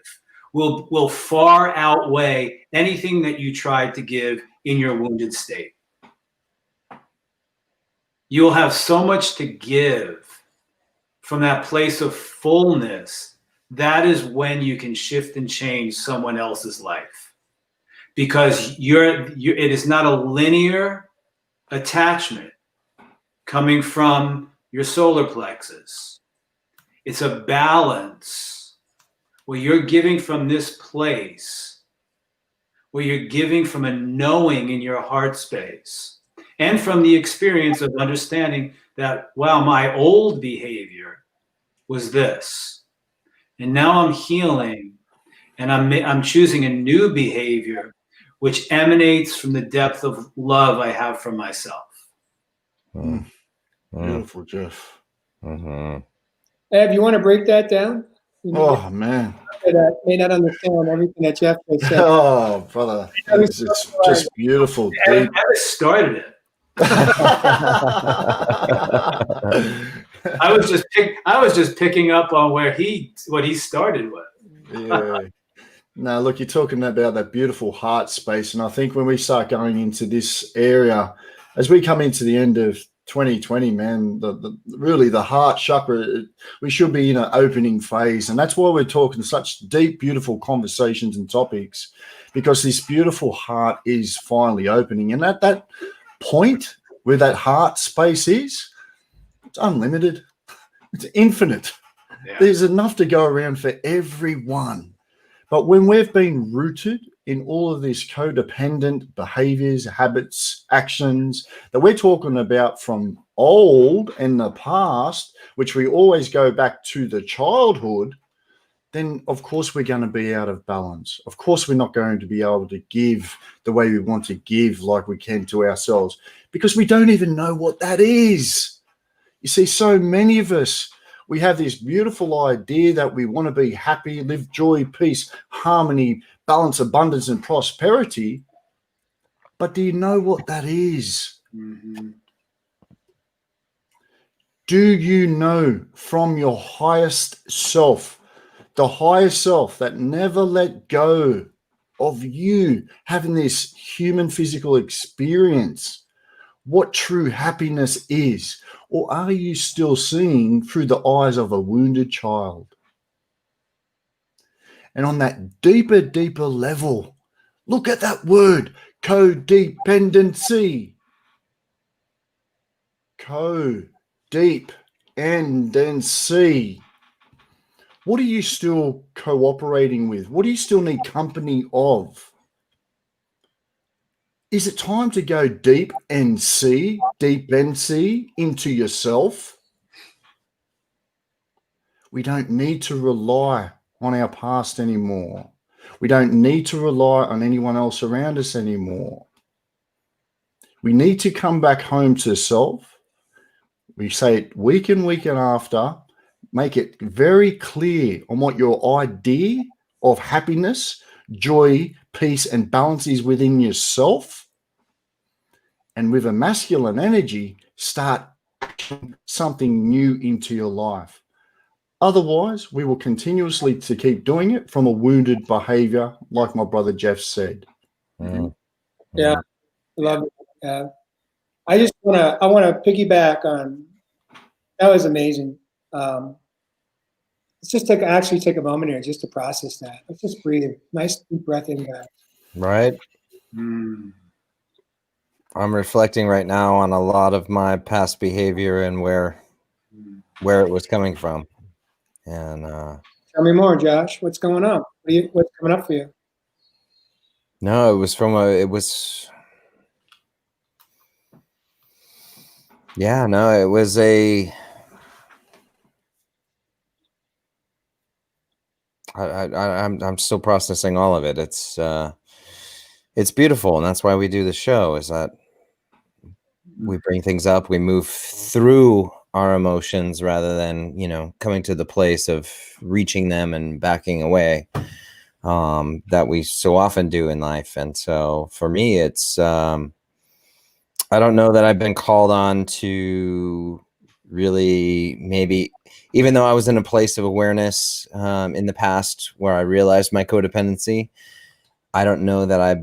will far outweigh anything that you tried to give in your wounded state. You'll have so much to give from that place of fullness. That is when you can shift and change someone else's life, because it is not a linear attachment coming from your solar plexus. It's a balance where you're giving from this place, where you're giving from a knowing in your heart space, and from the experience of understanding that, wow, my old behavior was this. And now I'm healing, and I'm choosing a new behavior, which emanates from the depth of love I have for myself. Beautiful, Jeff. Ev, you want to break that down? Oh, man. That may not understand everything that Jeff has said. Oh, brother. It's just beautiful. I started it. I was just picking up on what he started with. Yeah. No, look, you're talking about that beautiful heart space, and I think when we start going into this area, as we come into the end of 2020, man, really the heart chakra, we should be in an opening phase, and that's why we're talking such deep, beautiful conversations and topics, because this beautiful heart is finally opening, and at that point where that heart space is, it's unlimited, it's infinite. Yeah. There's enough to go around for everyone. But when we've been rooted in all of these codependent behaviors, habits, actions that we're talking about from old in the past, which we always go back to the childhood, then of course we're going to be out of balance. Of course we're not going to be able to give the way we want to give like we can to ourselves, because we don't even know what that is. You see, so many of us, we have this beautiful idea that we want to be happy, live joy, peace, harmony, balance, abundance, and prosperity. But do you know what that is? Mm-hmm. Do you know from your highest self, the higher self that never let go of you having this human physical experience, what true happiness is? Or are you still seeing through the eyes of a wounded child? And on that deeper level, look at that word, codependency. Co-deep-and-then-see. What are you still cooperating with? What do you still need company of? Is it time to go deep and see into yourself? We don't need to rely on our past anymore. We don't need to rely on anyone else around us anymore. We need to come back home to self. We say it week in, week in after. make it very clear on what your idea of happiness, joy, peace, and balance is within yourself. And with a masculine energy, start something new into your life. Otherwise, we will continuously to keep doing it from a wounded behavior, like my brother Jeff said. Mm. Yeah, love it. I want to piggyback on, that was amazing. Let's just actually take a moment here just to process that. Let's just breathe. Nice deep breath in, guys. Right. Mm. I'm reflecting right now on a lot of my past behavior and where it was coming from. And Tell me more, Josh. What's going on? What's coming up for you? no, it was from it was I'm still processing all of it. It's beautiful, and that's why we do the show, is that we bring things up, we move through our emotions rather than, coming to the place of reaching them and backing away, that we so often do in life. And so for me, it's I don't know that I've been called on to really, maybe, even though I was in a place of awareness in the past where I realized my codependency, I don't know that I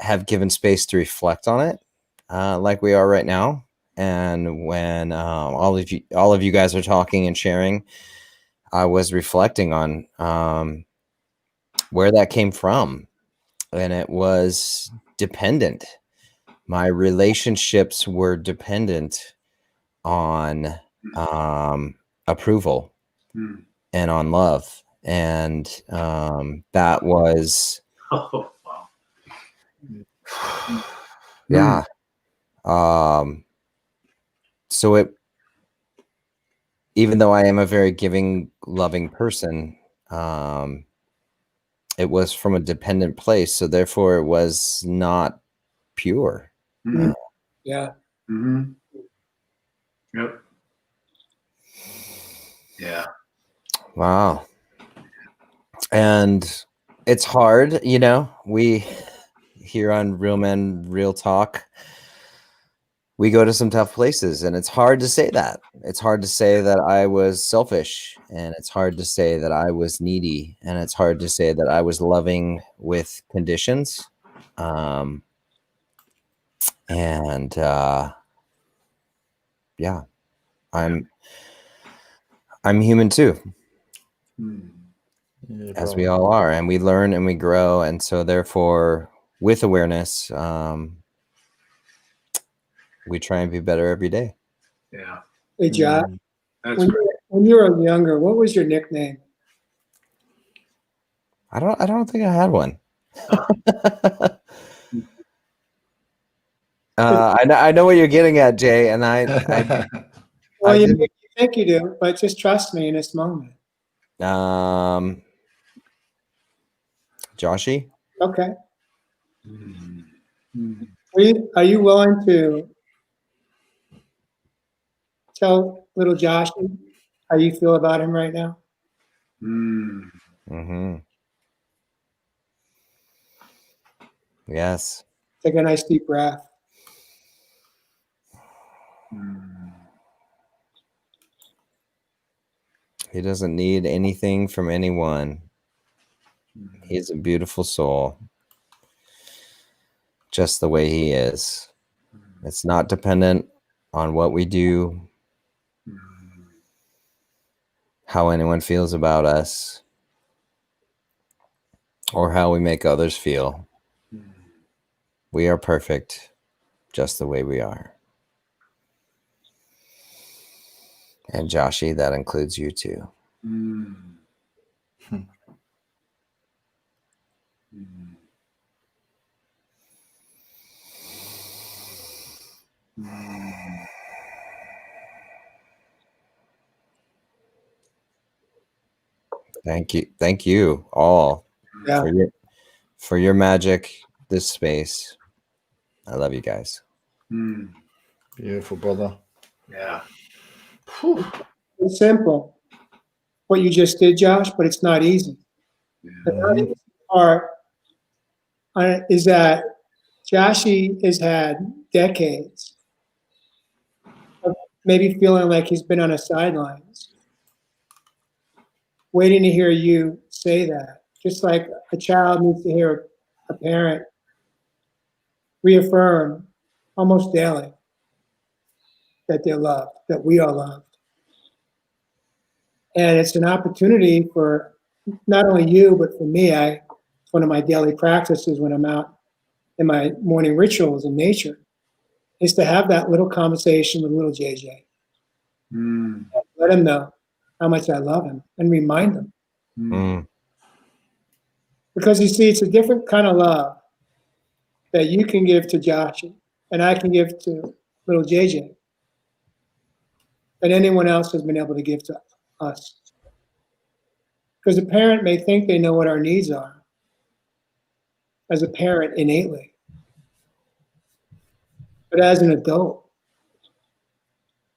have given space to reflect on it like we are right now. And when all of you guys are talking and sharing, I was reflecting on where that came from, and it was dependent. My relationships were dependent on approval and on love, and that was Oh, wow. yeah. So it, even though I am a very giving, loving person, it was from a dependent place, so therefore it was not pure. Yeah. Mm-hmm. Yep. Yeah. Wow. And it's hard, we here on Real Men Real Talk, we go to some tough places, and it's hard to say that. It's hard to say that I was selfish, and it's hard to say that I was needy, and it's hard to say that I was loving with conditions. And yeah, I'm human too, Yeah, as bro. we all are, and we learn and we grow. And so therefore, with awareness, we try and be better every day. Yeah. Hey, Josh, That's right. when you were younger, what was your nickname? I don't think I had one. I know what you're getting at, Jay, and Well, you didn't. think you do, but just trust me in this moment. Joshy. Okay. Are you willing to tell little Josh how you feel about him right now? Mm-hmm. Yes. Take a nice deep breath. He doesn't need anything from anyone. He's a beautiful soul, just the way he is. It's not dependent on what we do, how anyone feels about us, or how we make others feel. We are perfect just the way we are. And Joshy, that includes you too. Thank you all Yeah. for your magic, this space. I love you guys. Beautiful, brother. Yeah. Whew. It's simple, what you just did, Josh, but it's not easy. The not easy part is that Joshy has had decades of maybe feeling like he's been on the sidelines, waiting to hear you say that. Just like a child needs to hear a parent reaffirm almost daily that they're loved, that we are loved. And it's an opportunity for not only you, but for me. It's one of my daily practices when I'm out in my morning rituals in nature, is to have that little conversation with little JJ. Let him know how much I love him and remind him. Because you see, it's a different kind of love that you can give to Josh and I can give to little JJ than anyone else has been able to give to us. Because a parent may think they know what our needs are as a parent innately. But as an adult,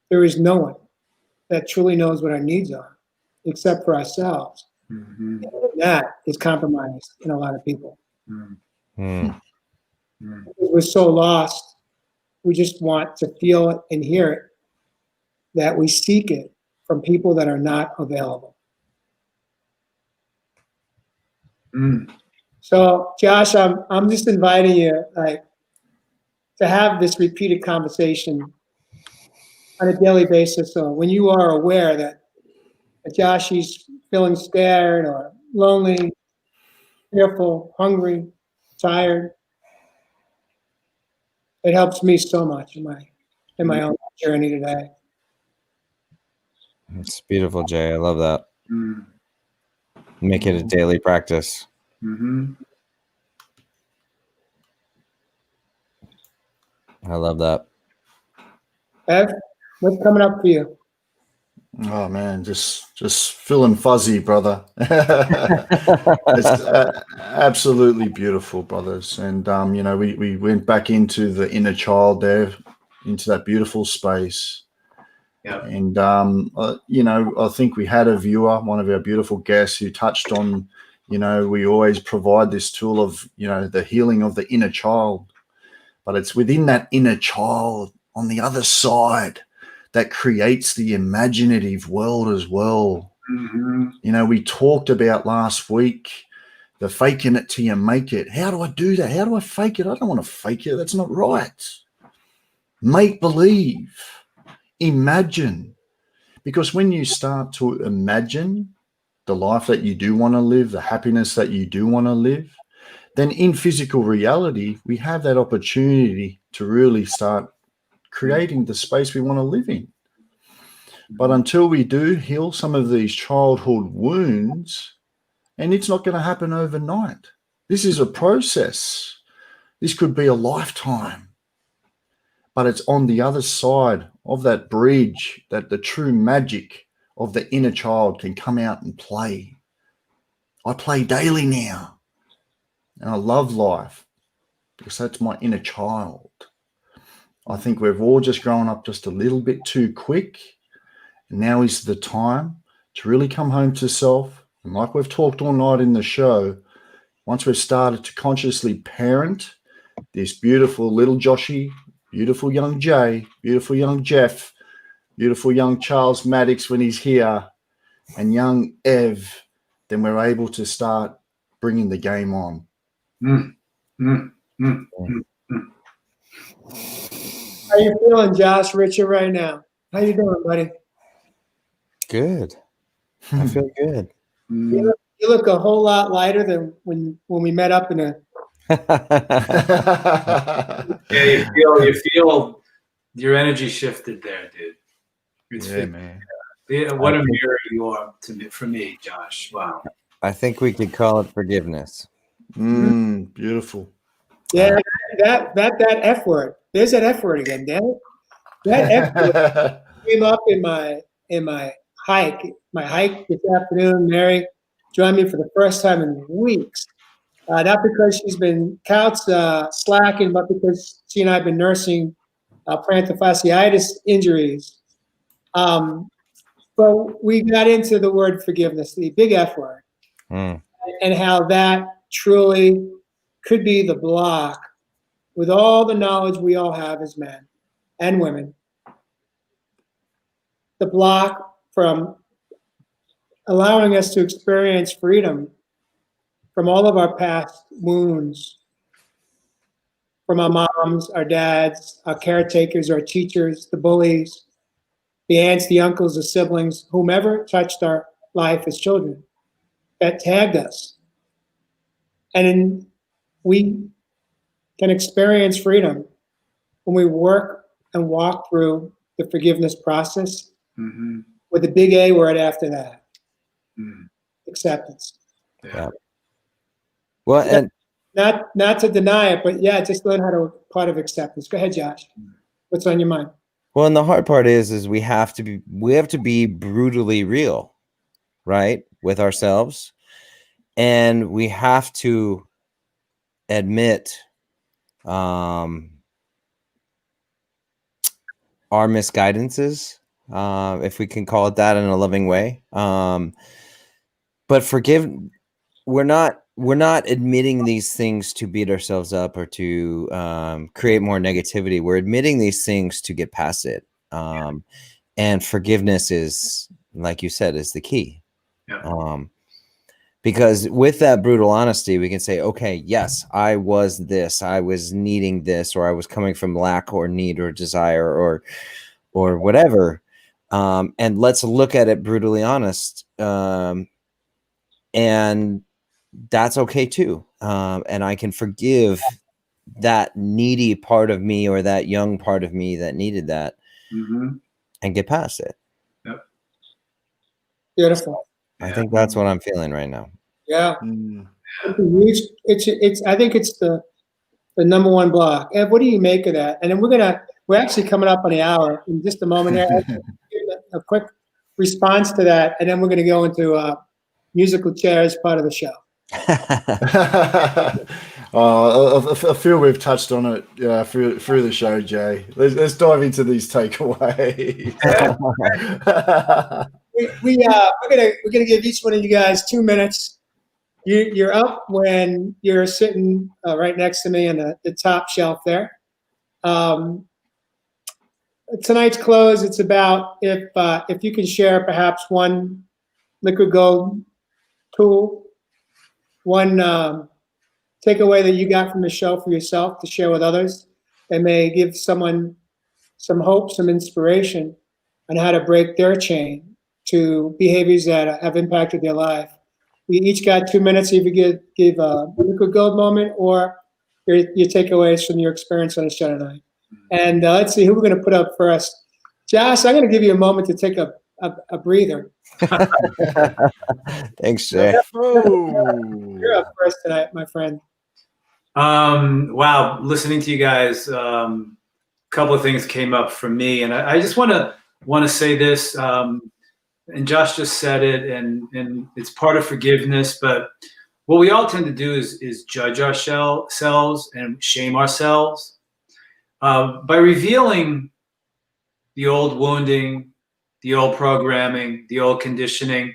there is no one that truly knows what our needs are except for ourselves. And that is compromised in a lot of people. Because we're so lost, we just want to feel it and hear it, that we seek it from people that are not available. So, Josh, I'm just inviting you, to have this repeated conversation on a daily basis. So when you are aware that Josh is feeling scared or lonely, fearful, hungry, tired, it helps me so much in my own journey today. It's beautiful, Jay. I love that. Make it a daily practice. I love that. Ev, what's coming up for you? Oh man, just feeling fuzzy, brother. It's absolutely beautiful, brothers. And we went back into the inner child there, into that beautiful space. Yeah. And I think we had a viewer, one of our beautiful guests, who touched on, we always provide this tool of, the healing of the inner child, but it's within that inner child on the other side that creates the imaginative world as well. We talked about last week the faking it till you make it. How do I do that? How do I fake it? I don't want to fake it. That's not right. Make believe. Imagine. Because when you start to imagine the life that you do want to live, the happiness that you do want to live, then in physical reality, we have that opportunity to really start creating the space we want to live in. But until we do heal some of these childhood wounds, and it's not going to happen overnight. This is a process. This could be a lifetime. But it's on the other side of that bridge that the true magic of the inner child can come out and play. I play daily now. And I love life because that's my inner child. I think we've all just grown up just a little bit too quick. And now is the time to really come home to self. And like we've talked all night in the show, once we've started to consciously parent this beautiful little Joshy, beautiful young Jay, beautiful young Jeff, beautiful young Charles Maddox when he's here, and young Ev, then we're able to start bringing the game on. How you feeling, Josh Richard, right now? How you doing, buddy? Good. I feel good. You look a whole lot lighter than when we met up in a. Yeah, you feel your energy shifted there, dude. Yeah, man. Yeah, what a mirror you are for me, Josh. Wow. I think we could call it forgiveness. Beautiful. Yeah, that F word. There's that F word again, damn it. That F word came up in my hike. My hike this afternoon, Mary joined me for the first time in weeks. Not because she's been couch slacking, but because she and I have been nursing plantar fasciitis injuries. But we got into the word forgiveness, the big F word, Mm. and how that truly could be the block with all the knowledge we all have as men and women, the block from allowing us to experience freedom from all of our past wounds, from our moms, our dads, our caretakers, our teachers, the bullies, the aunts, the uncles, the siblings, whomever touched our life as children, that tagged us. And we can experience freedom when we work and walk through the forgiveness process with the big A word after that, acceptance. Yeah. Well, and Not to deny it, but yeah, just learn how to part of acceptance. Go ahead, Josh. What's on your mind? well, and the hard part is we have to be brutally real, right, with ourselves, and we have to admit our misguidances, if we can call it that in a loving way. But we're not admitting these things to beat ourselves up or to create more negativity. We're admitting these things to get past it. And forgiveness is, like you said, is the key. Yeah. Because with that brutal honesty, we can say, okay, yes, I was this, I was needing this, or I was coming from lack or need or desire or whatever. And let's look at it brutally honest. And that's okay too. And I can forgive that needy part of me or that young part of me that needed that and get past it. Yep. Beautiful. I think that's what I'm feeling right now. Yeah. It's I think it's the number one block. Ed, what do you make of that? And then we're actually coming up on the hour in just a moment here. A quick response to that, and then we're going to go into musical chairs part of the show. I feel we've touched on it through the show, Jay. Let's dive into these takeaways. We're gonna give each one of you guys 2 minutes. You're up when you're sitting right next to me on the top shelf there. Tonight's close, it's about if you can share perhaps one liquid gold tool, one takeaway that you got from the show for yourself to share with others, and may give someone some hope, some inspiration on how to break their chain to behaviors that have impacted their life. We each got 2 minutes. Either give a liquid gold moment or your takeaways from your experience on the show tonight. And let's see who we're going to put up first. Josh, I'm going to give you a moment to take a breather. Thanks, Jay. You're up first tonight, my friend. Wow, listening to you guys, a couple of things came up for me, and I just want to say this. And Josh just said it, and it's part of forgiveness. But what we all tend to do is judge ourselves and shame ourselves by revealing the old wounding, the old programming, the old conditioning.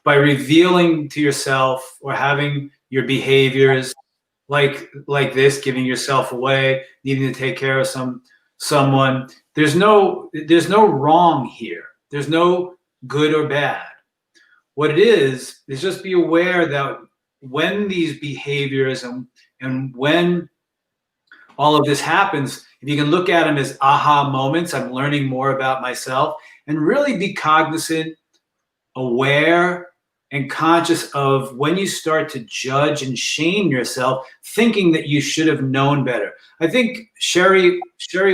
By revealing to yourself or having your behaviors like this, giving yourself away, needing to take care of someone. There's no wrong here. There's no good or bad. What it is just be aware that when these behaviors and when all of this happens, if you can look at them as aha moments, I'm learning more about myself, and really be cognizant, aware, and conscious of when you start to judge and shame yourself, thinking that you should have known better. I think Sherry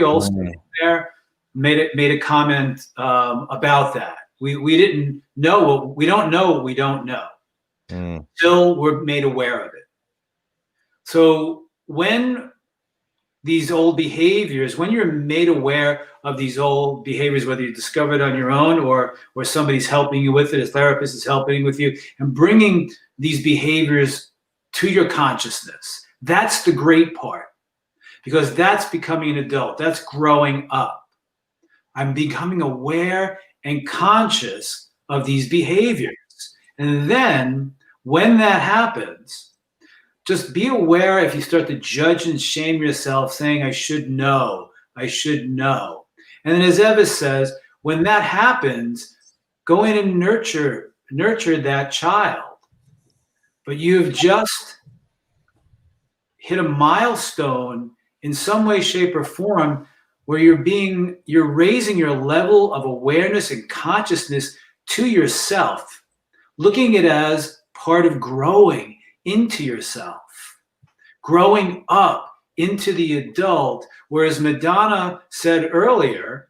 Olsen there made a comment about that. We didn't know what we don't know what we don't know. Still, we're made aware of it. So when these old behaviors, when you're made aware of these old behaviors, whether you discover it on your own or somebody's helping you with it, a therapist is helping with you, and bringing these behaviors to your consciousness, that's the great part, because that's becoming an adult. That's growing up. I'm becoming aware and conscious of these behaviors. And then when that happens, just be aware if you start to judge and shame yourself, saying, I should know, I should know. And then as Eva says, when that happens, go in and nurture that child. But you've just hit a milestone in some way, shape, or form where you're raising your level of awareness and consciousness to yourself, looking at it as part of growing into yourself, growing up into the adult, whereas Madonna said earlier,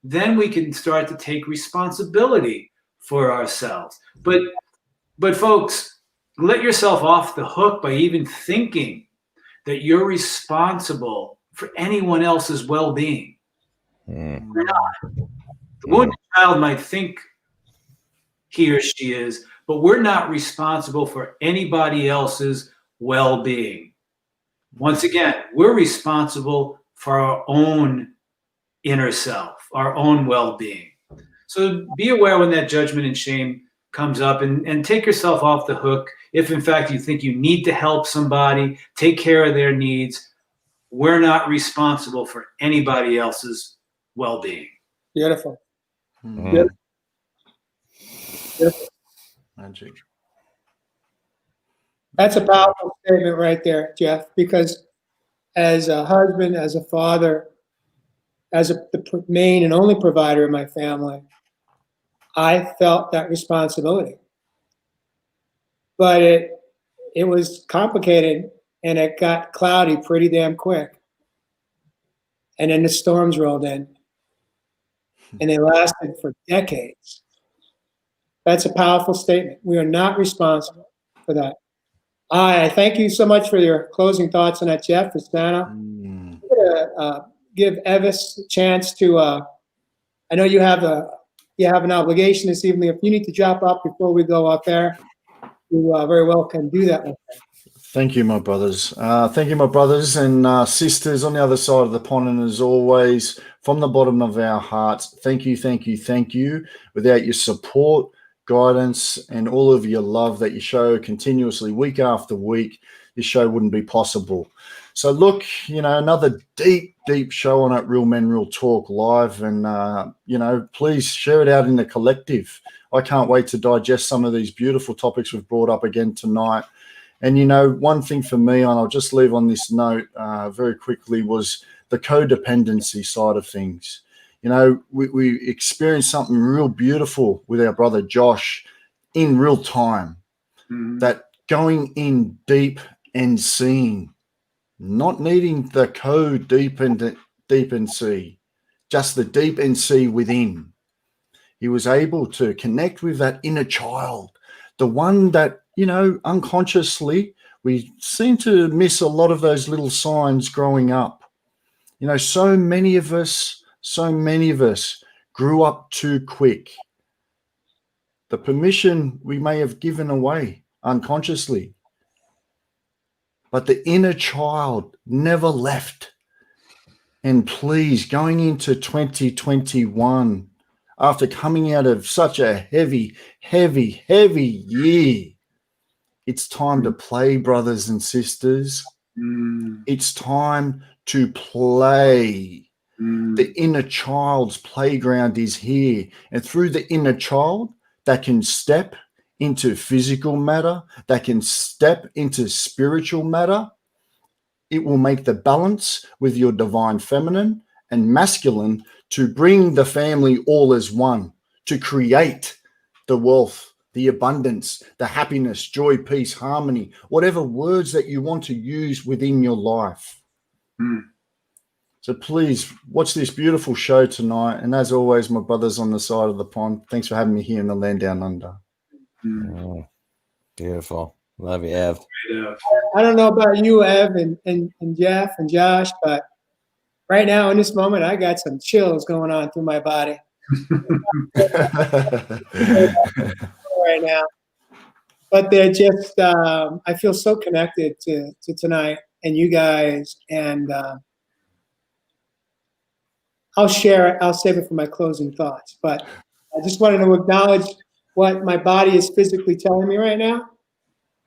then we can start to take responsibility for ourselves. But folks, let yourself off the hook by even thinking that you're responsible for anyone else's well-being. You're not. The wounded child might think he or she is, but we're not responsible for anybody else's well-being. Once again, we're responsible for our own inner self, our own well-being. So be aware when that judgment and shame comes up, and take yourself off the hook. If in fact you think you need to help somebody, take care of their needs, we're not responsible for anybody else's well-being. Beautiful. Mm. Beautiful. Magic. That's a powerful statement right there, Jeff, because as a husband, as a father, as the main and only provider of my family, I felt that responsibility. But it was complicated, and it got cloudy pretty damn quick. And then the storms rolled in, and they lasted for decades. That's a powerful statement. We are not responsible for that. I thank you so much for your closing thoughts on that, Jeff. Istana. I'm gonna give Evis a chance to. I know you have an obligation this evening. If you need to drop off before we go off air, you very well can do that. Thank you, my brothers. Thank you, my brothers and sisters on the other side of the pond. And as always, from the bottom of our hearts, thank you, thank you, thank you. Without your support, guidance, and all of your love that you show continuously week after week, this show wouldn't be possible. So look, another deep show on at Real Men Real Talk Live, and please share it out in the collective. I can't wait to digest some of these beautiful topics we've brought up again tonight. And one thing for me, and I'll just leave on this note very quickly, was the codependency side of things. We experienced something real beautiful with our brother Josh in real time. Mm-hmm. That going in deep and seeing, not needing the code deep and see, just the deep and see within. He was able to connect with that inner child, the one that, unconsciously, we seem to miss a lot of those little signs growing up. So many of us grew up too quick. The permission we may have given away unconsciously, but the inner child never left. And please, going into 2021, after coming out of such a heavy year, it's time to play, brothers and sisters. It's time to play. The inner child's playground is here. And through the inner child, that can step into physical matter, that can step into spiritual matter, it will make the balance with your divine feminine and masculine to bring the family all as one, to create the wealth, the abundance, the happiness, joy, peace, harmony, whatever words that you want to use within your life. So please watch this beautiful show tonight. And as always, my brothers on the side of the pond, thanks for having me here in the land down under. Oh, beautiful. Love you, Ev. I don't know about you, Ev and Jeff and Josh, but right now in this moment, I got some chills going on through my body. Right now. But they're just, I feel so connected to tonight and you guys. And I'll share it. I'll save it for my closing thoughts. But I just wanted to acknowledge what my body is physically telling me right now,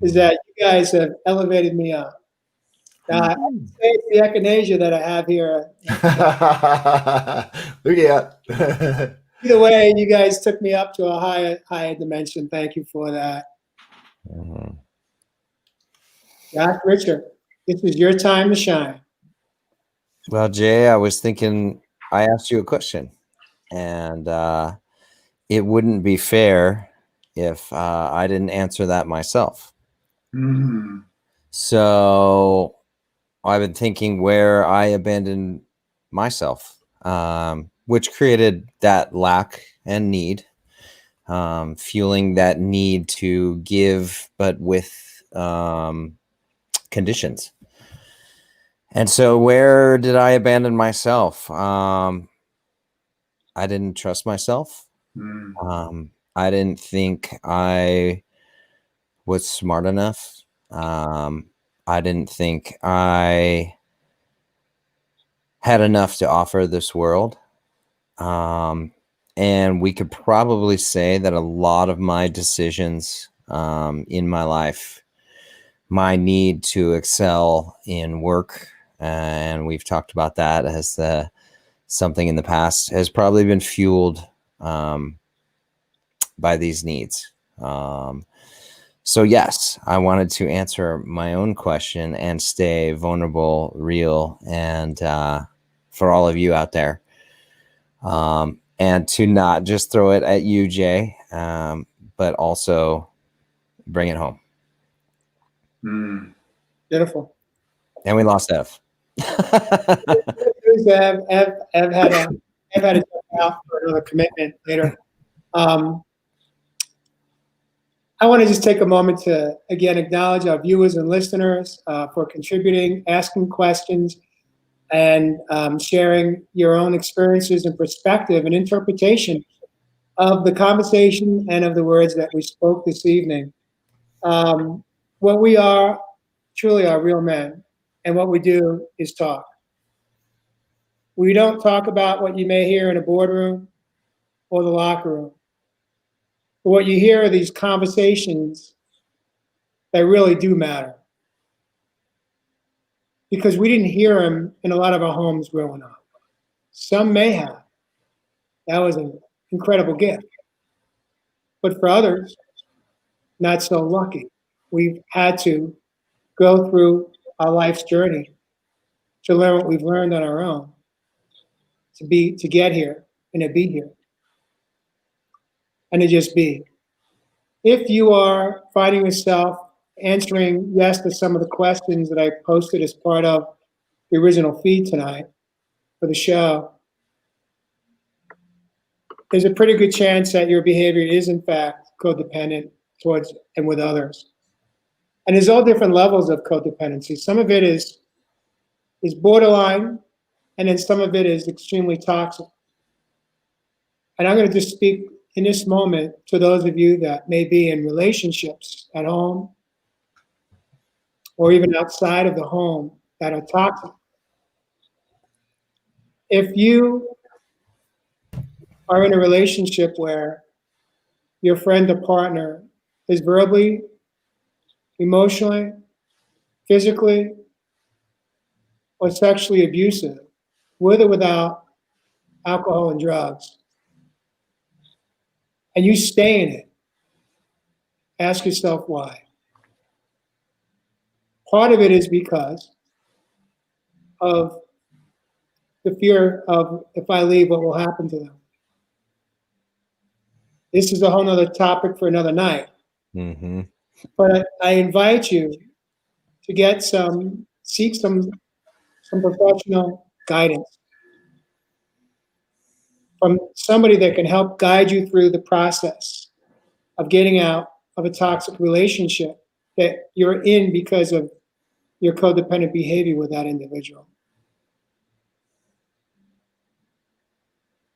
is that you guys have elevated me up. I can say it's the echinacea that I have here. Look out. Either way, you guys took me up to a higher dimension. Thank you for that. Jack Richard, this is your time to shine. Well, Jay, I was thinking I asked you a question, and it wouldn't be fair if I didn't answer that myself. Mm. So I've been thinking where I abandoned myself, which created that lack and need, fueling that need to give, but with conditions. And so where did I abandon myself? I didn't trust myself. I didn't think I was smart enough. I didn't think I had enough to offer this world. And we could probably say that a lot of my decisions in my life, my need to excel in work, and we've talked about that as something in the past, has probably been fueled by these needs. So yes, I wanted to answer my own question and stay vulnerable, real, and for all of you out there, and to not just throw it at you, Jay, but also bring it home. Beautiful. And we lost Ev. Ev had to jump out for another commitment later. I want to just take a moment to, again, acknowledge our viewers and listeners for contributing, asking questions, and sharing your own experiences and perspective and interpretation of the conversation and of the words that we spoke this evening. What we are truly are real men, and what we do is talk. We don't talk about what you may hear in a boardroom or the locker room. But what you hear are these conversations that really do matter. Because we didn't hear them in a lot of our homes growing up. Some may have. That was an incredible gift. But for others, not so lucky. We've had to go through our life's journey to learn what we've learned on our own, to get here and to be here, and to just be. If you are finding yourself answering yes to some of the questions that I posted as part of the original feed tonight for the show, there's a pretty good chance that your behavior is in fact codependent towards and with others. And there's all different levels of codependency. Some of it is borderline, and then some of it is extremely toxic. And I'm going to just speak in this moment to those of you that may be in relationships at home or even outside of the home that are toxic. If you are in a relationship where your friend or partner is verbally, emotionally, physically, or sexually abusive, with or without alcohol and drugs, and you stay in it, ask yourself why. Part of it is because of the fear of, if I leave, what will happen to them. This is a whole nother topic for another night. Mm-hmm. But I invite you to seek some professional guidance from somebody that can help guide you through the process of getting out of a toxic relationship that you're in because of your codependent behavior with that individual.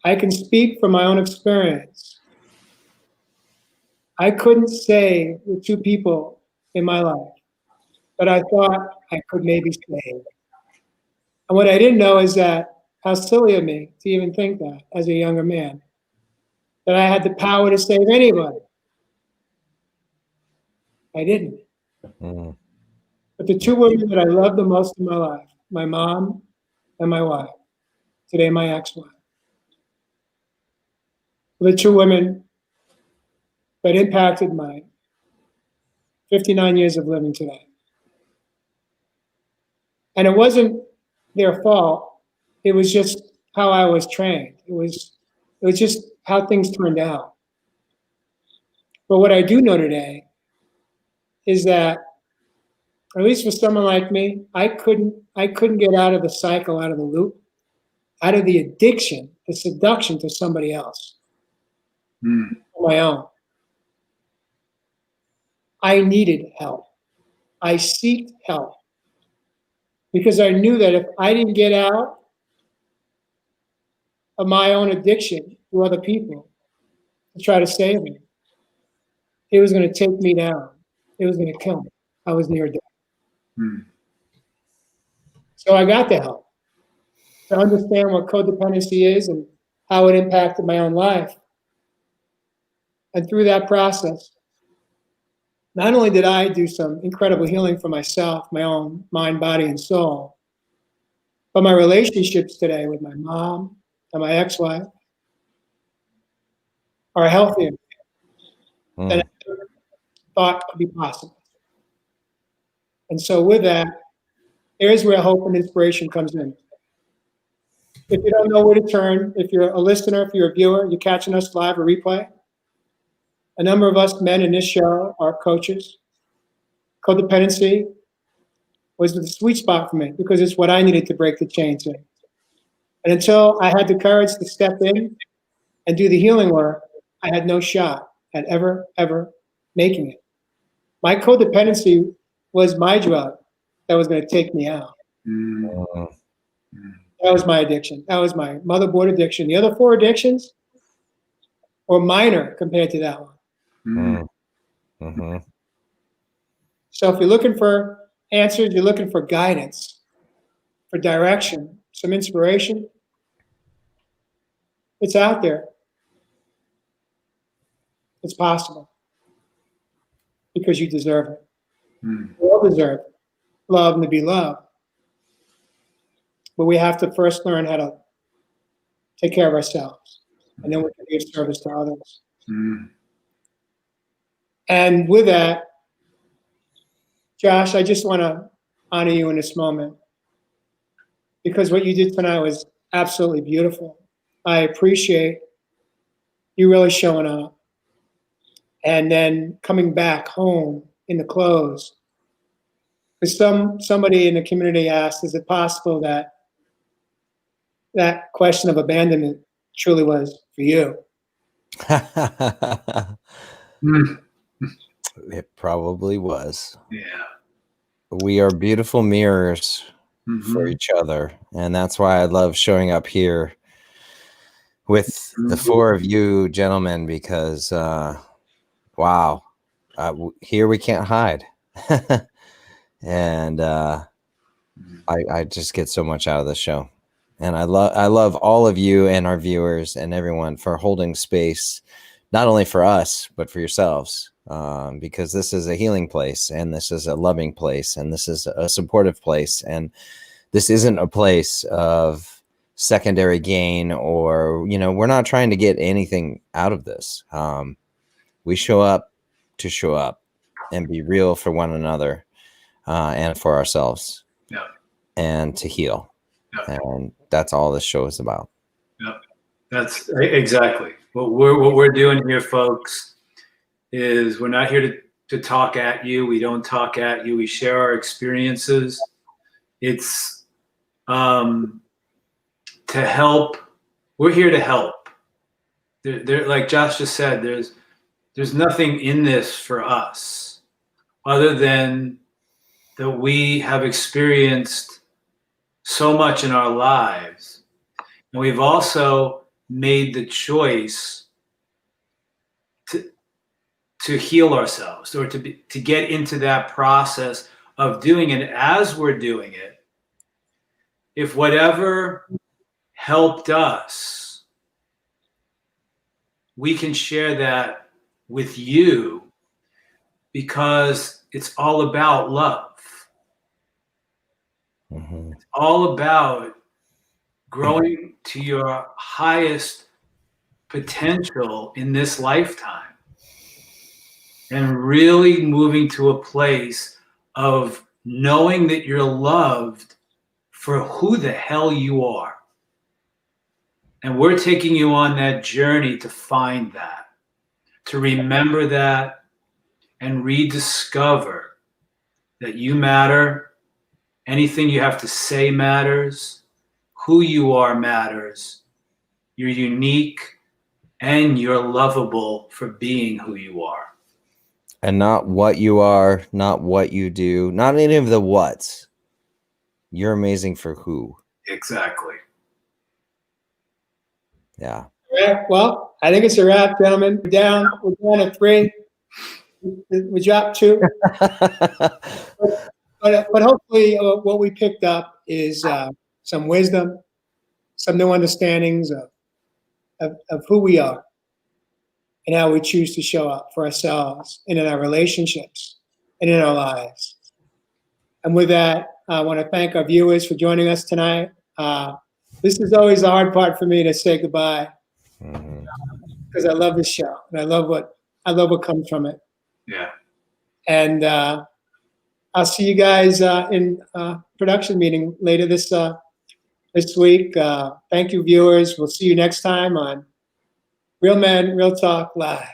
I can speak from my own experience. I couldn't say with two people in my life, but I thought I could maybe save. And what I didn't know is that how silly of me to even think that as a younger man. that I had the power to save anybody. I didn't. Mm. But the two women that I love the most in my life, my mom and my wife, today my ex-wife, were the two women that impacted my 59 years of living today. And it wasn't their fault. It was just how I was trained. It was just how things turned out. But what I do know today is that, at least for someone like me, I couldn't get out of the cycle, out of the loop, out of the addiction, the seduction to somebody else on my own. I needed help. I sought help because I knew that if I didn't get out of my own addiction to other people to try to save me, it was going to take me down. It was going to kill me. I was near death. So I got the help to understand what codependency is and how it impacted my own life. And through that process, not only did I do some incredible healing for myself, my own mind, body, and soul, but my relationships today with my mom and my ex-wife are healthier than I ever thought could be possible. And so with that, here's where hope and inspiration comes in. If you don't know where to turn, if you're a listener, if you're a viewer, you're catching us live or replay, a number of us men in this show are coaches. Codependency was the sweet spot for me because it's what I needed to break the chains in. And until I had the courage to step in and do the healing work, I had no shot at ever making it. My codependency was my drug that was going to take me out. That was my addiction. That was my motherboard addiction. The other four addictions were minor compared to that one. So if you're looking for answers, you're looking for guidance, for direction, some inspiration, it's out there. It's possible because you deserve it. We all deserve love and to be loved. But we have to first learn how to take care of ourselves, and then we can be of service to others. And with that, Josh, I just want to honor you in this moment because what you did tonight was absolutely beautiful. I appreciate you really showing up and then coming back home in the clothes. Because somebody in the community asked, is it possible that that question of abandonment truly was for you? It probably was. Yeah. We are beautiful mirrors for each other. And that's why I love showing up here with the four of you gentlemen, because, wow, here we can't hide. And I just get so much out of the show. And I love all of you and our viewers and everyone for holding space, not only for us, but for yourselves. Because this is a healing place, and this is a loving place, and this is a supportive place, and this isn't a place of secondary gain, or we're not trying to get anything out of this. We show up to show up and be real for one another, and for ourselves, and to heal, and that's all this show is about. That's exactly what we're doing here, folks. Is we're not here to talk at you. We don't talk at you. We share our experiences. It's to help. We're here to help. There, like Josh just said, there's nothing in this for us other than that we have experienced so much in our lives. And we've also made the choice to heal ourselves, or to get into that process of doing it. As we're doing it, if whatever helped us we can share that with you, because it's all about love. Mhm. It's all about growing to your highest potential in this lifetime and really moving to a place of knowing that you're loved for who the hell you are. And we're taking you on that journey to find that, to remember that, and rediscover that you matter. Anything you have to say matters. Who you are matters. You're unique and you're lovable for being who you are. And not what you are, not what you do, not any of the whats. You're amazing for who. Exactly. Yeah. Yeah, well, I think it's a wrap, gentlemen. We're down at 3. We dropped 2. But hopefully what we picked up is some wisdom, some new understandings of who we are and how we choose to show up for ourselves and in our relationships and in our lives. And with that, I want to thank our viewers for joining us tonight. This is always the hard part for me to say goodbye, because I love this show and I love what comes from it. Yeah. And I'll see you guys in production meeting later this week. Thank you, viewers. We'll see you next time on Real Men, Real Talk Live.